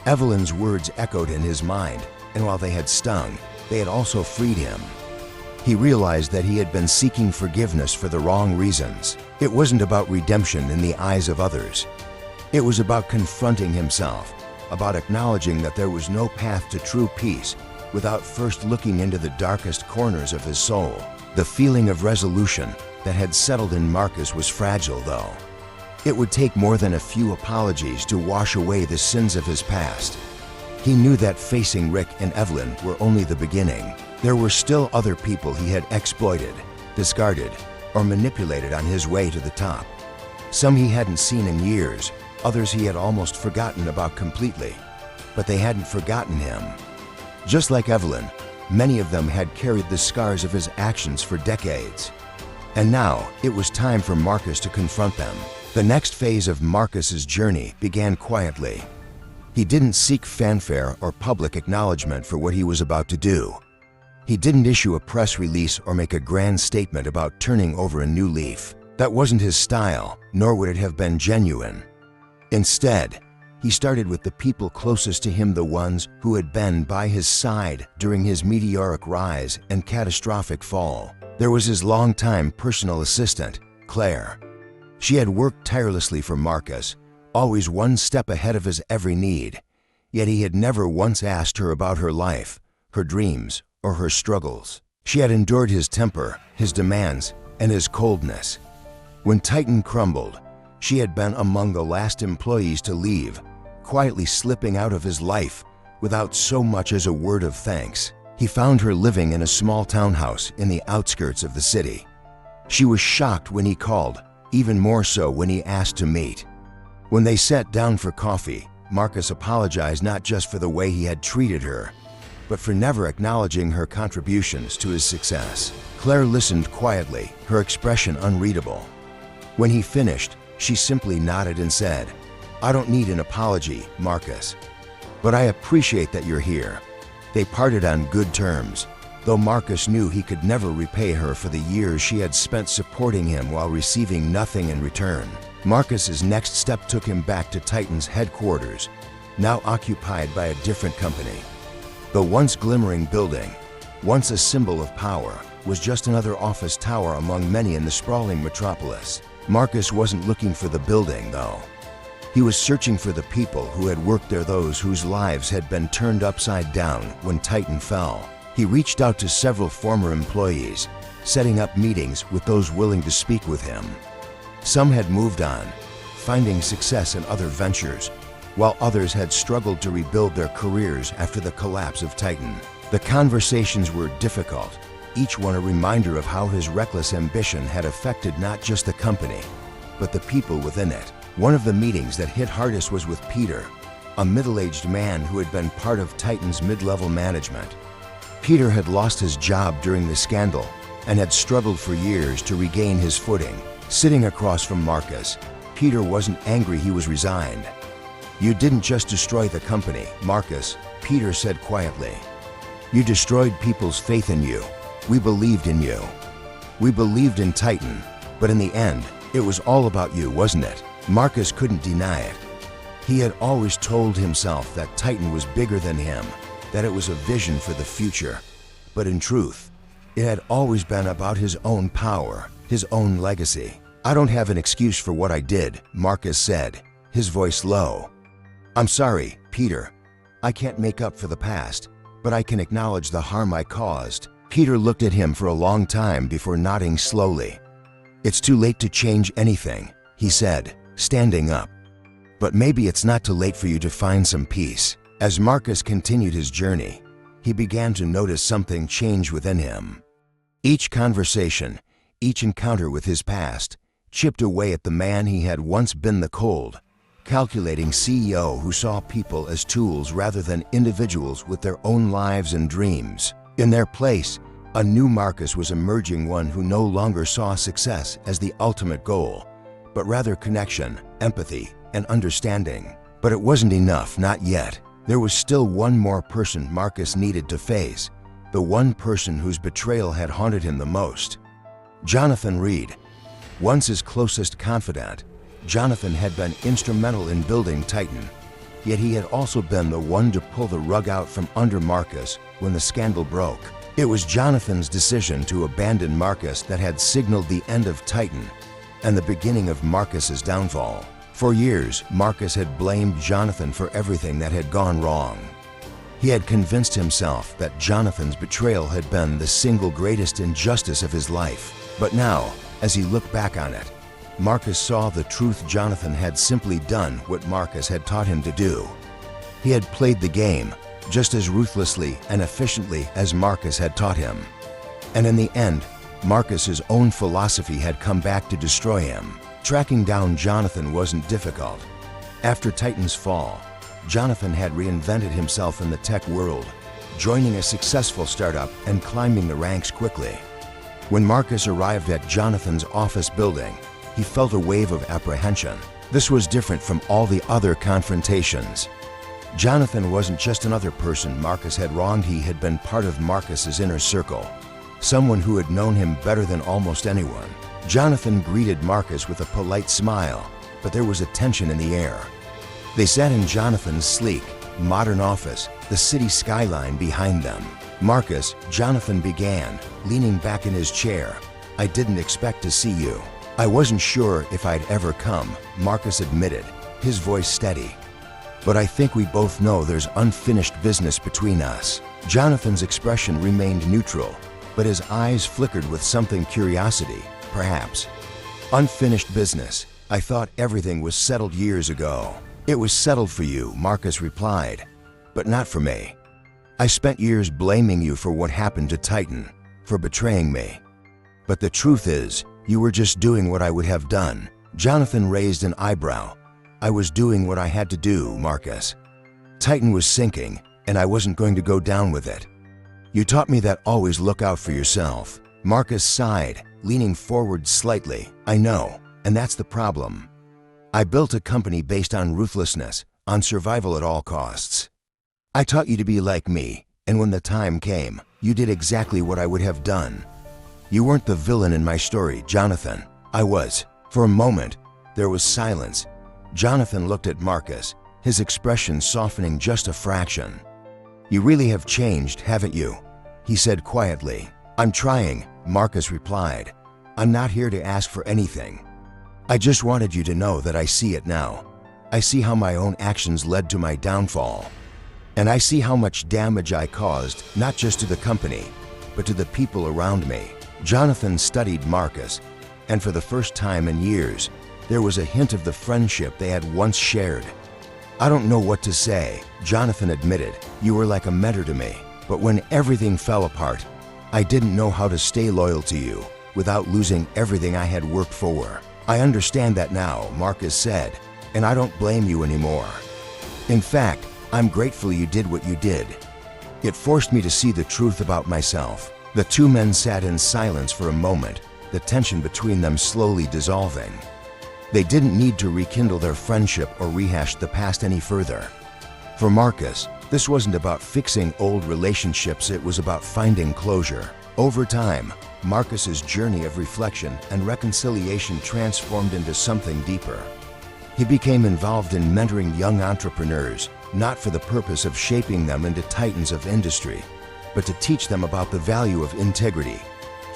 Speaker 1: Evelyn's words echoed in his mind, and while they had stung, they had also freed him. He realized that he had been seeking forgiveness for the wrong reasons. It wasn't about redemption in the eyes of others. It was about confronting himself, about acknowledging that there was no path to true peace without first looking into the darkest corners of his soul. The feeling of resolution that had settled in Marcus was fragile, though. It would take more than a few apologies to wash away the sins of his past. He knew that facing Rick and Evelyn were only the beginning. There were still other people he had exploited, discarded, or manipulated on his way to the top. Some he hadn't seen in years, others he had almost forgotten about completely. But they hadn't forgotten him. Just like Evelyn, many of them had carried the scars of his actions for decades. And now, it was time for Marcus to confront them. The next phase of Marcus's journey began quietly. He didn't seek fanfare or public acknowledgement for what he was about to do. He didn't issue a press release or make a grand statement about turning over a new leaf. That wasn't his style, nor would it have been genuine. Instead, he started with the people closest to him, the ones who had been by his side during his meteoric rise and catastrophic fall. There was his longtime personal assistant, Claire. She had worked tirelessly for Marcus, always one step ahead of his every need, yet he had never once asked her about her life, her dreams, or her struggles. She had endured his temper, his demands, and his coldness. When Titan crumbled, she had been among the last employees to leave, quietly slipping out of his life without so much as a word of thanks. He found her living in a small townhouse in the outskirts of the city. She was shocked when he called, even more so when he asked to meet. When they sat down for coffee, Marcus apologized not just for the way he had treated her, but for never acknowledging her contributions to his success. Claire listened quietly, her expression unreadable. When he finished, she simply nodded and said, "I don't need an apology, Marcus, but I appreciate that you're here." They parted on good terms, though Marcus knew he could never repay her for the years she had spent supporting him while receiving nothing in return. Marcus's next step took him back to Titan's headquarters, now occupied by a different company. The once glimmering building, once a symbol of power, was just another office tower among many in the sprawling metropolis. Marcus wasn't looking for the building, though. He was searching for the people who had worked there, those whose lives had been turned upside down when Titan fell. He reached out to several former employees, setting up meetings with those willing to speak with him. Some had moved on, finding success in other ventures, while others had struggled to rebuild their careers after the collapse of Titan. The conversations were difficult, each one a reminder of how his reckless ambition had affected not just the company, but the people within it. One of the meetings that hit hardest was with Peter, a middle-aged man who had been part of Titan's mid-level management. Peter had lost his job during the scandal and had struggled for years to regain his footing. Sitting across from Marcus, Peter wasn't angry, he was resigned. "You didn't just destroy the company, Marcus," Peter said quietly. "You destroyed people's faith in you. We believed in you. We believed in Titan, but in the end, it was all about you, wasn't it?" Marcus couldn't deny it. He had always told himself that Titan was bigger than him, that it was a vision for the future. But in truth, it had always been about his own power, his own legacy. "I don't have an excuse for what I did," Marcus said, his voice low. "I'm sorry, Peter. I can't make up for the past, but I can acknowledge the harm I caused." Peter looked at him for a long time before nodding slowly. "It's too late to change anything," he said, standing up. "But maybe it's not too late for you to find some peace." As Marcus continued his journey, he began to notice something change within him. Each conversation, each encounter with his past, chipped away at the man he had once been, the cold, calculating CEO who saw people as tools rather than individuals with their own lives and dreams. In their place, a new Marcus was emerging, one who no longer saw success as the ultimate goal, but rather connection, empathy, and understanding. But it wasn't enough, not yet. There was still one more person Marcus needed to face, the one person whose betrayal had haunted him the most. Jonathan Reed. Once his closest confidant, Jonathan had been instrumental in building Titan, yet he had also been the one to pull the rug out from under Marcus when the scandal broke. It was Jonathan's decision to abandon Marcus that had signaled the end of Titan and the beginning of Marcus's downfall. For years, Marcus had blamed Jonathan for everything that had gone wrong. He had convinced himself that Jonathan's betrayal had been the single greatest injustice of his life. But now, as he looked back on it, Marcus saw the truth. Jonathan had simply done what Marcus had taught him to do. He had played the game just as ruthlessly and efficiently as Marcus had taught him. And in the end, Marcus's own philosophy had come back to destroy him. Tracking down Jonathan wasn't difficult. After Titan's fall, Jonathan had reinvented himself in the tech world, joining a successful startup and climbing the ranks quickly. When Marcus arrived at Jonathan's office building, he felt a wave of apprehension. This was different from all the other confrontations. Jonathan wasn't just another person Marcus had wronged. He had been part of Marcus's inner circle, someone who had known him better than almost anyone. Jonathan greeted Marcus with a polite smile, but there was a tension in the air. They sat in Jonathan's sleek, modern office, the city skyline behind them. "Marcus," Jonathan began, leaning back in his chair, "I didn't expect to see you." "I wasn't sure if I'd ever come," Marcus admitted, his voice steady. "But I think we both know there's unfinished business between us." Jonathan's expression remained neutral, but his eyes flickered with something, curiosity, perhaps. "Unfinished business? I thought everything was settled years ago." "It was settled for you," Marcus replied, "but not for me. I spent years blaming you for what happened to Titan, for betraying me. But the truth is, you were just doing what I would have done." Jonathan raised an eyebrow. "I was doing what I had to do, Marcus. Titan was sinking, and I wasn't going to go down with it. You taught me that always look out for yourself." Marcus sighed, leaning forward slightly. "I know, and that's the problem. I built a company based on ruthlessness, on survival at all costs. I taught you to be like me, and when the time came, you did exactly what I would have done. You weren't the villain in my story, Jonathan. I was." For a moment, there was silence. Jonathan looked at Marcus, his expression softening just a fraction. "You really have changed, haven't you?" he said quietly. "I'm trying," Marcus replied. "I'm not here to ask for anything. I just wanted you to know that I see it now. I see how my own actions led to my downfall. And I see how much damage I caused, not just to the company, but to the people around me." Jonathan studied Marcus, and for the first time in years, there was a hint of the friendship they had once shared. "I don't know what to say," Jonathan admitted. "You were like a mentor to me. But when everything fell apart, I didn't know how to stay loyal to you without losing everything I had worked for." "I understand that now," Marcus said, "and I don't blame you anymore. In fact, I'm grateful you did what you did. It forced me to see the truth about myself." The two men sat in silence for a moment, the tension between them slowly dissolving. They didn't need to rekindle their friendship or rehash the past any further. For Marcus, this wasn't about fixing old relationships, it was about finding closure. Over time, Marcus's journey of reflection and reconciliation transformed into something deeper. He became involved in mentoring young entrepreneurs, not for the purpose of shaping them into titans of industry, but to teach them about the value of integrity,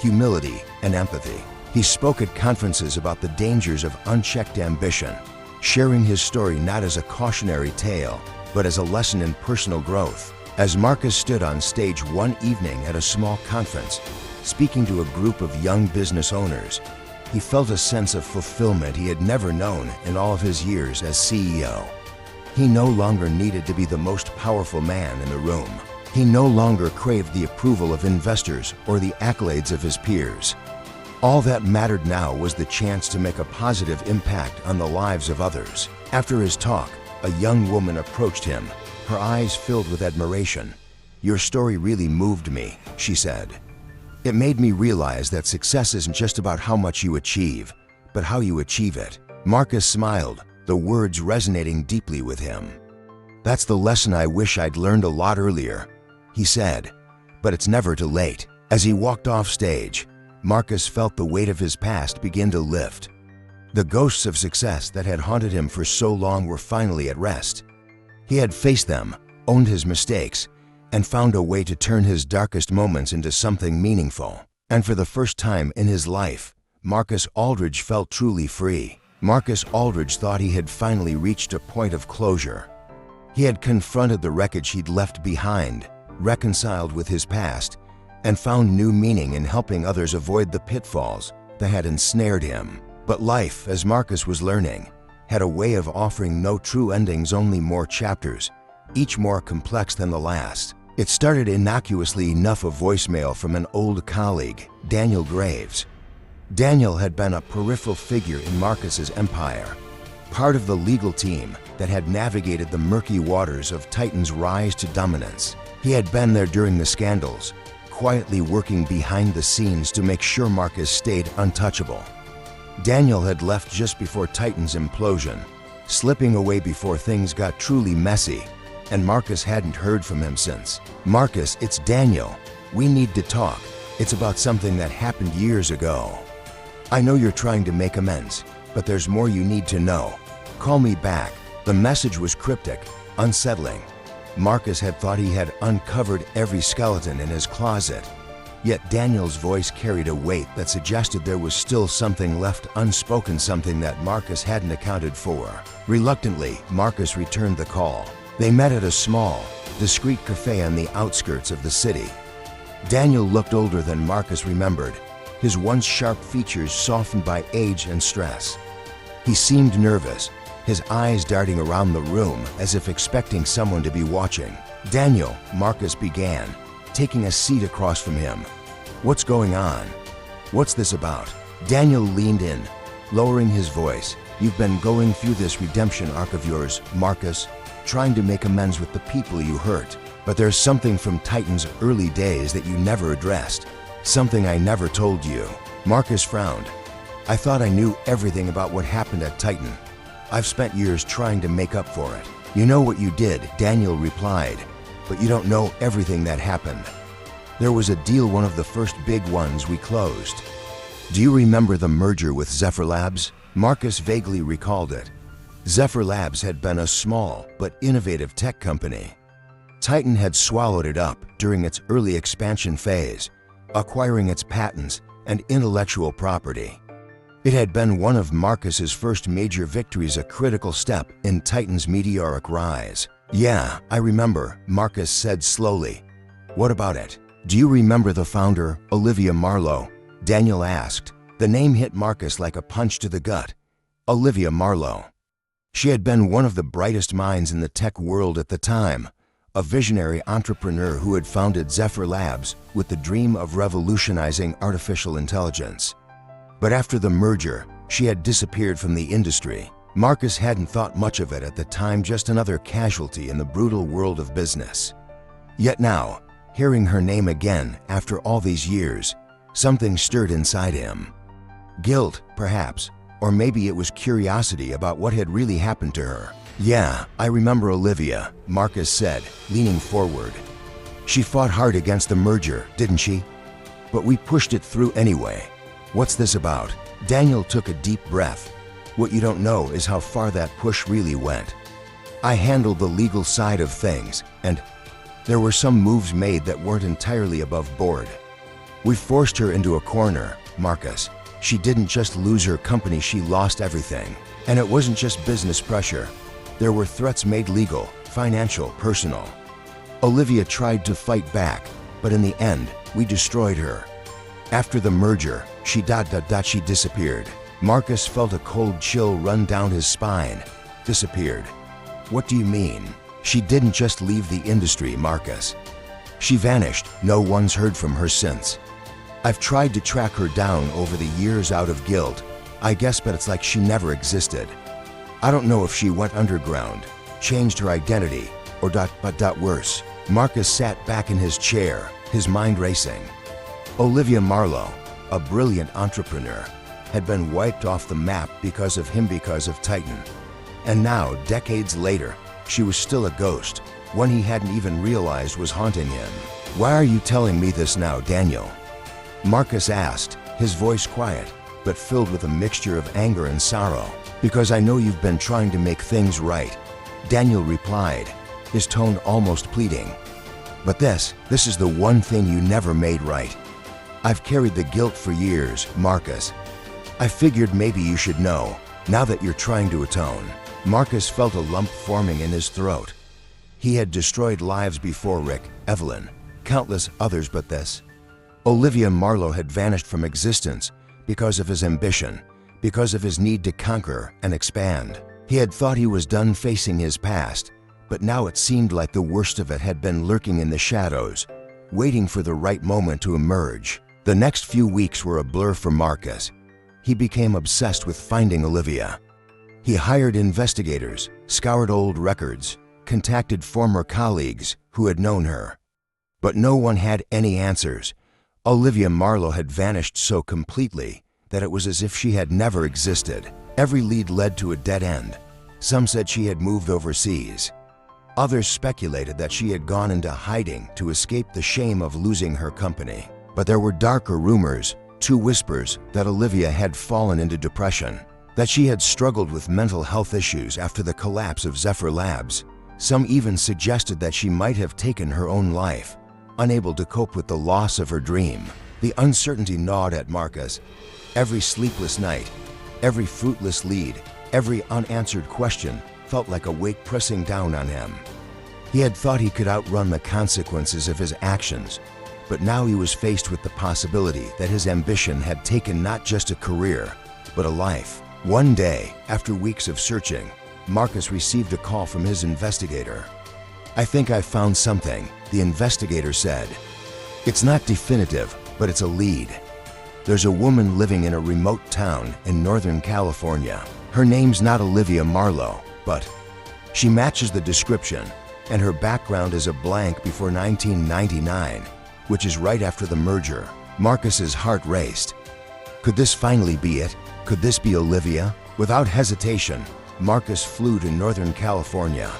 Speaker 1: humility, and empathy. He spoke at conferences about the dangers of unchecked ambition, sharing his story not as a cautionary tale, but as a lesson in personal growth. As Marcus stood on stage one evening at a small conference, speaking to a group of young business owners, he felt a sense of fulfillment he had never known in all of his years as CEO. He no longer needed to be the most powerful man in the room. He no longer craved the approval of investors or the accolades of his peers. All that mattered now was the chance to make a positive impact on the lives of others. After his talk, a young woman approached him, her eyes filled with admiration. "Your story really moved me," she said. "It made me realize that success isn't just about how much you achieve, but how you achieve it." Marcus smiled, the words resonating deeply with him. "That's the lesson I wish I'd learned a lot earlier," he said, "but it's never too late." As he walked off stage, Marcus felt the weight of his past begin to lift. The ghosts of success that had haunted him for so long were finally at rest. He had faced them, owned his mistakes, and found a way to turn his darkest moments into something meaningful. And for the first time in his life, Marcus Aldridge felt truly free. Marcus Aldridge thought he had finally reached a point of closure. He had confronted the wreckage he'd left behind, reconciled with his past, and found new meaning in helping others avoid the pitfalls that had ensnared him. But life, as Marcus was learning, had a way of offering no true endings, only more chapters, each more complex than the last. It started innocuously enough, a voicemail from an old colleague, Daniel Graves. Daniel had been a peripheral figure in Marcus's empire, part of the legal team that had navigated the murky waters of Titan's rise to dominance. He had been there during the scandals, quietly working behind the scenes to make sure Marcus stayed untouchable. Daniel had left just before Titan's implosion, slipping away before things got truly messy, and Marcus hadn't heard from him since. "Marcus, it's Daniel. We need to talk. It's about something that happened years ago. I know you're trying to make amends, but there's more you need to know. Call me back." The message was cryptic, unsettling. Marcus had thought he had uncovered every skeleton in his closet, yet Daniel's voice carried a weight that suggested there was still something left unspoken, something that Marcus hadn't accounted for. Reluctantly, Marcus returned the call. They met at a small, discreet cafe on the outskirts of the city. Daniel looked older than Marcus remembered, his once sharp features softened by age and stress. He seemed nervous, his eyes darting around the room as if expecting someone to be watching. "Daniel," Marcus began, taking a seat across from him. "What's going on? What's this about?" Daniel leaned in, lowering his voice. "You've been going through this redemption arc of yours, Marcus, trying to make amends with the people you hurt. But there's something from Titan's early days that you never addressed, something I never told you." Marcus frowned. "I thought I knew everything about what happened at Titan. I've spent years trying to make up for it." "You know what you did," Daniel replied, "but you don't know everything that happened. There was a deal, one of the first big ones we closed. Do you remember the merger with Zephyr Labs?" Marcus vaguely recalled it. Zephyr Labs had been a small but innovative tech company. Titan had swallowed it up during its early expansion phase, acquiring its patents and intellectual property. It had been one of Marcus's first major victories, a critical step in Titan's meteoric rise. "Yeah, I remember," Marcus said slowly. "What about it?" "Do you remember the founder, Olivia Marlowe?" Daniel asked. The name hit Marcus like a punch to the gut. Olivia Marlowe. She had been one of the brightest minds in the tech world at the time, a visionary entrepreneur who had founded Zephyr Labs with the dream of revolutionizing artificial intelligence. But after the merger, she had disappeared from the industry. Marcus hadn't thought much of it at the time, just another casualty in the brutal world of business. Yet now, hearing her name again after all these years, something stirred inside him. Guilt, perhaps, or maybe it was curiosity about what had really happened to her. "Yeah, I remember Olivia," Marcus said, leaning forward. "She fought hard against the merger, didn't she? But we pushed it through anyway. What's this about?" Daniel took a deep breath. "What you don't know is how far that push really went. I handled the legal side of things, and there were some moves made that weren't entirely above board. We forced her into a corner, Marcus. She didn't just lose her company, she lost everything. And it wasn't just business pressure. There were threats made legal, financial, personal. Olivia tried to fight back, but in the end, we destroyed her. After the merger, she disappeared." Marcus felt a cold chill run down his spine. "Disappeared? What do you mean?" "She didn't just leave the industry, Marcus. She vanished. No one's heard from her since. I've tried to track her down over the years out of guilt, I guess, but it's like she never existed. I don't know if she went underground, changed her identity, or worse. Marcus sat back in his chair, his mind racing. Olivia Marlowe, a brilliant entrepreneur, had been wiped off the map because of him, because of Titan. And now, decades later, she was still a ghost, one he hadn't even realized was haunting him. "Why are you telling me this now, Daniel?" Marcus asked, his voice quiet, but filled with a mixture of anger and sorrow. "Because I know you've been trying to make things right," Daniel replied, his tone almost pleading. "But this is the one thing you never made right. I've carried the guilt for years, Marcus. I figured maybe you should know, now that you're trying to atone." Marcus felt a lump forming in his throat. He had destroyed lives before Rick, Evelyn, countless others, but this. Olivia Marlowe had vanished from existence because of his ambition, because of his need to conquer and expand. He had thought he was done facing his past, but now it seemed like the worst of it had been lurking in the shadows, waiting for the right moment to emerge. The next few weeks were a blur for Marcus. He became obsessed with finding Olivia. He hired investigators, scoured old records, contacted former colleagues who had known her. But no one had any answers. Olivia Marlowe had vanished so completely that it was as if she had never existed. Every lead led to a dead end. Some said she had moved overseas. Others speculated that she had gone into hiding to escape the shame of losing her company. But there were darker rumors, two whispers, that Olivia had fallen into depression, that she had struggled with mental health issues after the collapse of Zephyr Labs. Some even suggested that she might have taken her own life, unable to cope with the loss of her dream. The uncertainty gnawed at Marcus. Every sleepless night, every fruitless lead, every unanswered question felt like a weight pressing down on him. He had thought he could outrun the consequences of his actions, but now he was faced with the possibility that his ambition had taken not just a career, but a life. One day, after weeks of searching, Marcus received a call from his investigator. "I think I found something," the investigator said. "It's not definitive, but it's a lead. There's a woman living in a remote town in Northern California. Her name's not Olivia Marlowe, but she matches the description, and her background is a blank before 1999, which is right after the merger." Marcus's heart raced. Could this finally be it? Could this be Olivia? Without hesitation, Marcus flew to Northern California.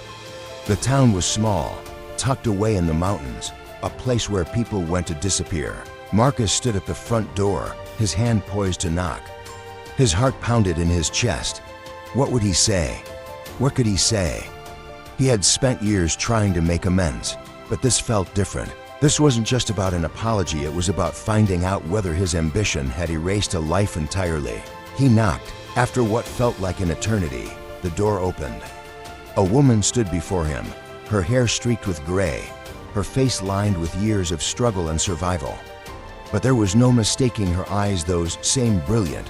Speaker 1: The town was small, tucked away in the mountains, a place where people went to disappear. Marcus stood at the front door, his hand poised to knock. His heart pounded in his chest. What would he say? What could he say? He had spent years trying to make amends, but this felt different. This wasn't just about an apology, it was about finding out whether his ambition had erased a life entirely. He knocked. After what felt like an eternity, the door opened. A woman stood before him, her hair streaked with gray, her face lined with years of struggle and survival. But there was no mistaking her eyes, those same brilliant,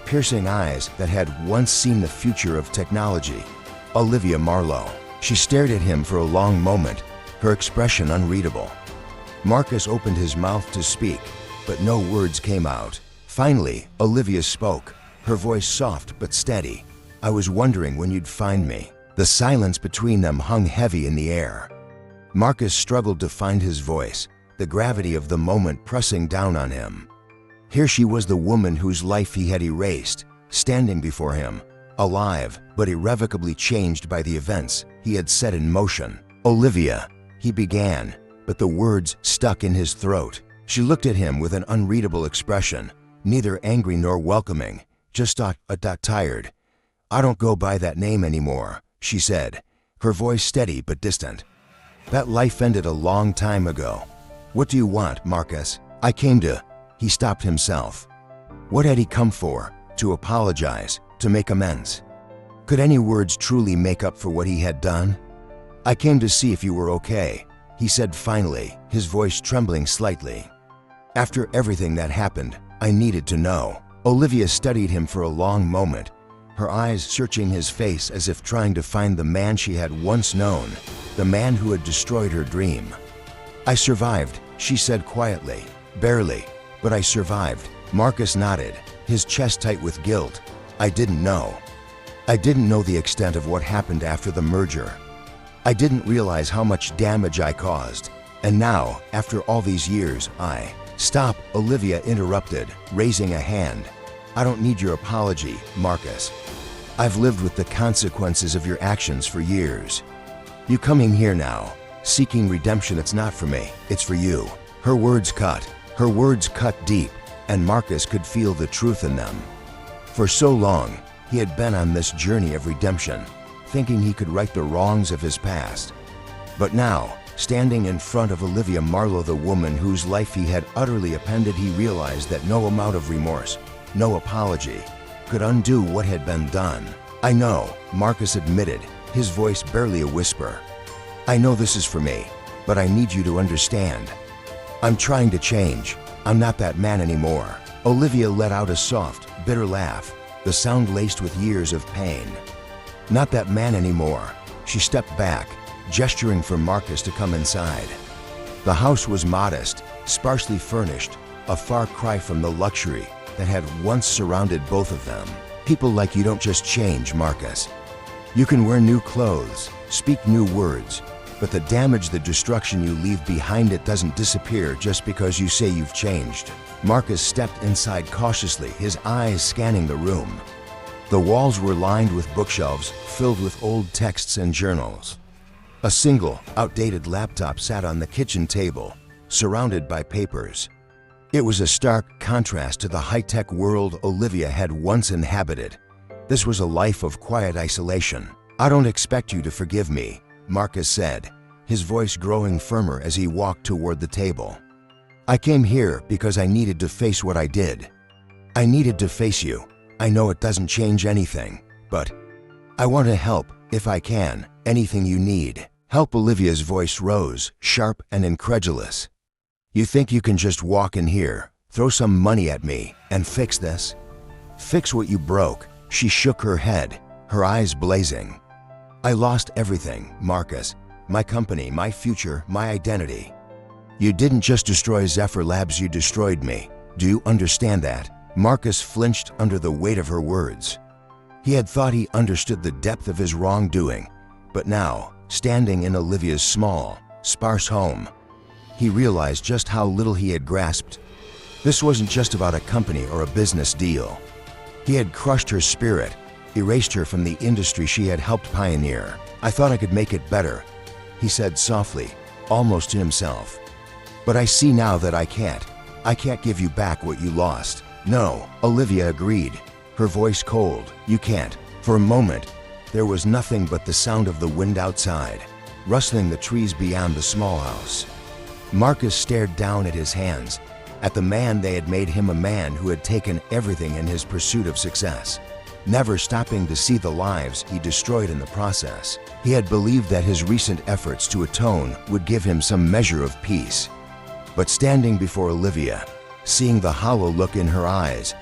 Speaker 1: piercing eyes that had once seen the future of technology. Olivia Marlowe. She stared at him for a long moment, her expression unreadable. Marcus opened his mouth to speak, but no words came out. Finally, Olivia spoke, her voice soft but steady. "I was wondering when you'd find me." The silence between them hung heavy in the air. Marcus struggled to find his voice, the gravity of the moment pressing down on him. Here she was, the woman whose life he had erased, standing before him, alive but irrevocably changed by the events he had set in motion. "Olivia," he began, but the words stuck in his throat. She looked at him with an unreadable expression, neither angry nor welcoming, just tired. "I don't go by that name anymore," she said, her voice steady but distant. "That life ended a long time ago. What do you want, Marcus?" "I came to..." He stopped himself. What had he come for? To apologize, to make amends? Could any words truly make up for what he had done? "I came to see if you were okay," he said finally, his voice trembling slightly. "After everything that happened, I needed to know." Olivia studied him for a long moment, her eyes searching his face as if trying to find the man she had once known, the man who had destroyed her dream. I survived, she said quietly. Barely, but I survived. Marcus nodded, his chest tight with guilt. I didn't know. I didn't know the extent of what happened after the merger. I didn't realize how much damage I caused. And now, after all these years, Stop, Olivia interrupted, raising a hand. I don't need your apology, Marcus. I've lived with the consequences of your actions for years. You coming here now, seeking redemption, it's not for me, it's for you. Her words cut deep, and Marcus could feel the truth in them. For so long, he had been on this journey of redemption, thinking he could right the wrongs of his past. But now, standing in front of Olivia Marlowe, the woman whose life he had utterly upended, he realized that no amount of remorse, no apology, could undo what had been done. I know, Marcus admitted, his voice barely a whisper. I know this is for me, but I need you to understand. I'm trying to change. I'm not that man anymore. Olivia let out a soft, bitter laugh, the sound laced with years of pain. Not that man anymore. She stepped back, gesturing for Marcus to come inside. The house was modest, sparsely furnished, a far cry from the luxury that had once surrounded both of them. People like you don't just change, Marcus. You can wear new clothes, speak new words, but the damage, the destruction you leave behind, it doesn't disappear just because you say you've changed. Marcus stepped inside cautiously, his eyes scanning the room. The walls were lined with bookshelves filled with old texts and journals. A single, outdated laptop sat on the kitchen table, surrounded by papers. It was a stark contrast to the high-tech world Olivia had once inhabited. This was a life of quiet isolation. I don't expect you to forgive me, Marcus said, his voice growing firmer as he walked toward the table. I came here because I needed to face what I did. I needed to face you. I know it doesn't change anything, but I want to help, if I can, anything you need. Help. Olivia's voice rose, sharp and incredulous. You think you can just walk in here, throw some money at me, and fix this? Fix what you broke? She shook her head, her eyes blazing. I lost everything, Marcus. My company, my future, my identity. You didn't just destroy Zephyr Labs, you destroyed me. Do you understand that? Marcus flinched under the weight of her words. He had thought he understood the depth of his wrongdoing, but now, standing in Olivia's small, sparse home, he realized just how little he had grasped. This wasn't just about a company or a business deal. He had crushed her spirit, erased her from the industry she had helped pioneer. I thought I could make it better, he said softly, almost to himself. But I see now that I can't. I can't give you back what you lost. No, Olivia agreed, her voice cold. You can't. For a moment, there was nothing but the sound of the wind outside, rustling the trees beyond the small house. Marcus stared down at his hands, at the man they had made him, a man who had taken everything in his pursuit of success, never stopping to see the lives he destroyed in the process. He had believed that his recent efforts to atone would give him some measure of peace. But standing before Olivia, seeing the hollow look in her eyes,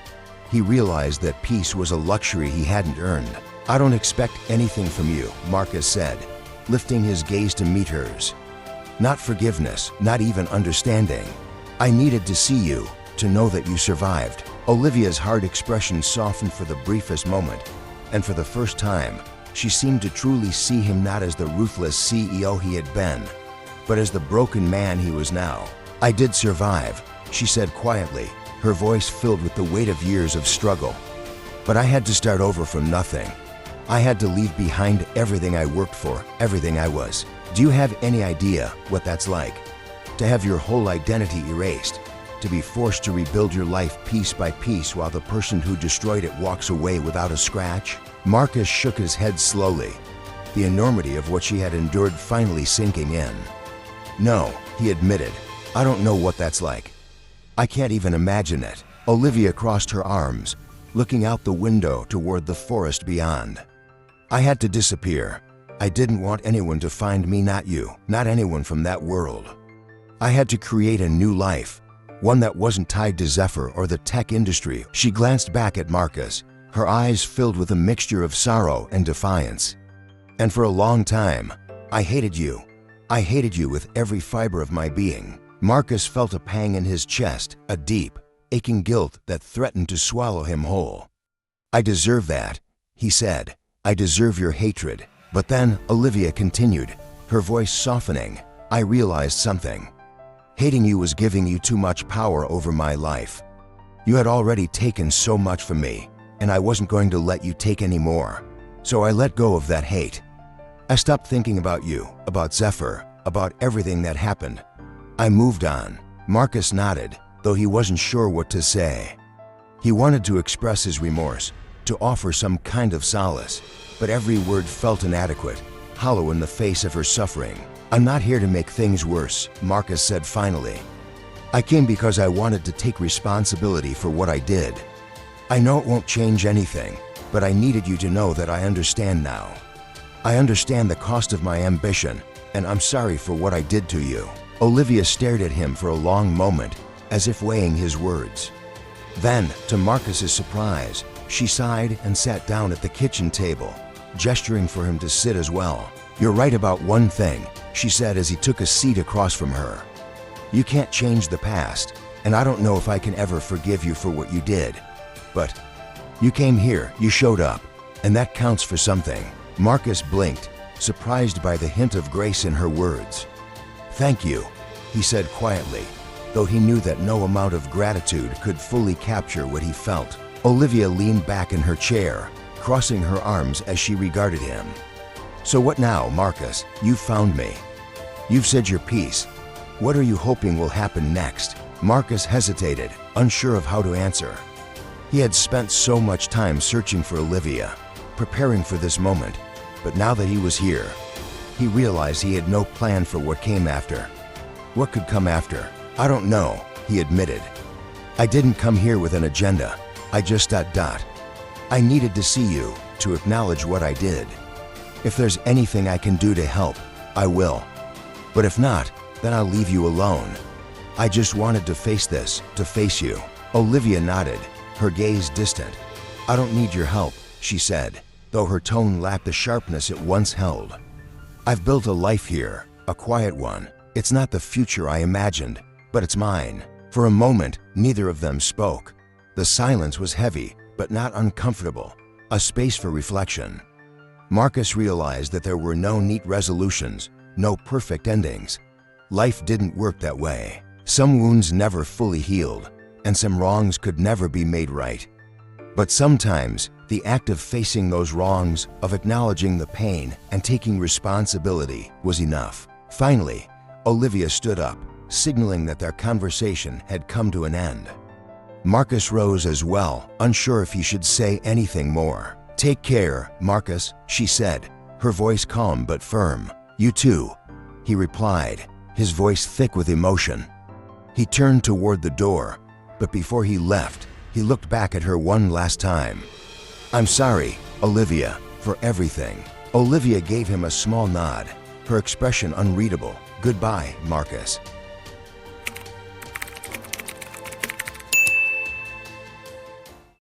Speaker 1: he realized that peace was a luxury he hadn't earned. I don't expect anything from you, Marcus said, lifting his gaze to meet hers. Not forgiveness, not even understanding. I needed to see you, to know that you survived. Olivia's hard expression softened for the briefest moment, and for the first time, she seemed to truly see him not as the ruthless CEO he had been, but as the broken man he was now. I did survive, she said quietly, her voice filled with the weight of years of struggle. But I had to start over from nothing. I had to leave behind everything I worked for, everything I was. Do you have any idea what that's like? To have your whole identity erased, to be forced to rebuild your life piece by piece while the person who destroyed it walks away without a scratch? Marcus shook his head slowly, the enormity of what she had endured finally sinking in. No, he admitted, I don't know what that's like. I can't even imagine it. Olivia crossed her arms, looking out the window toward the forest beyond. I had to disappear. I didn't want anyone to find me, not you, not anyone from that world. I had to create a new life, one that wasn't tied to Zephyr or the tech industry. She glanced back at Marcus, her eyes filled with a mixture of sorrow and defiance. And for a long time, I hated you. I hated you with every fiber of my being. Marcus felt a pang in his chest, a deep, aching guilt that threatened to swallow him whole. I deserve that, he said. I deserve your hatred. But then Olivia continued, her voice softening. I realized something. Hating you was giving you too much power over my life. You had already taken so much from me, and I wasn't going to let you take any more. So I let go of that hate. I stopped thinking about you, about Zephyr, about everything that happened. I moved on. Marcus nodded, though he wasn't sure what to say. He wanted to express his remorse, to offer some kind of solace, but every word felt inadequate, hollow in the face of her suffering. I'm not here to make things worse, Marcus said finally. I came because I wanted to take responsibility for what I did. I know it won't change anything, but I needed you to know that I understand now. I understand the cost of my ambition, and I'm sorry for what I did to you. Olivia stared at him for a long moment, as if weighing his words. Then, to Marcus's surprise, she sighed and sat down at the kitchen table, gesturing for him to sit as well. You're right about one thing, she said as he took a seat across from her. You can't change the past, and I don't know if I can ever forgive you for what you did. But you came here, you showed up, and that counts for something. Marcus blinked, surprised by the hint of grace in her words. Thank you, he said quietly, though he knew that no amount of gratitude could fully capture what he felt. Olivia leaned back in her chair, crossing her arms as she regarded him. So what now, Marcus? You've found me. You've said your piece. What are you hoping will happen next? Marcus hesitated, unsure of how to answer. He had spent so much time searching for Olivia, preparing for this moment, but now that he was here, he realized he had no plan for what came after. What could come after? I don't know, he admitted. I didn't come here with an agenda. I just ... I needed to see you, to acknowledge what I did. If there's anything I can do to help, I will. But if not, then I'll leave you alone. I just wanted to face this, to face you. Olivia nodded, her gaze distant. I don't need your help, she said, though her tone lacked the sharpness it once held. I've built a life here, a quiet one. It's not the future I imagined, but it's mine. For a moment, neither of them spoke. The silence was heavy, but not uncomfortable, a space for reflection. Marcus realized that there were no neat resolutions, no perfect endings. Life didn't work that way. Some wounds never fully healed, and some wrongs could never be made right. But sometimes, the act of facing those wrongs, of acknowledging the pain and taking responsibility, was enough. Finally, Olivia stood up, signaling that their conversation had come to an end. Marcus rose as well, unsure if he should say anything more. Take care, Marcus, she said, her voice calm but firm. You too, he replied, his voice thick with emotion. He turned toward the door, but before he left, he looked back at her one last time. I'm sorry, Olivia, for everything. Olivia gave him a small nod, her expression unreadable. Goodbye, Marcus.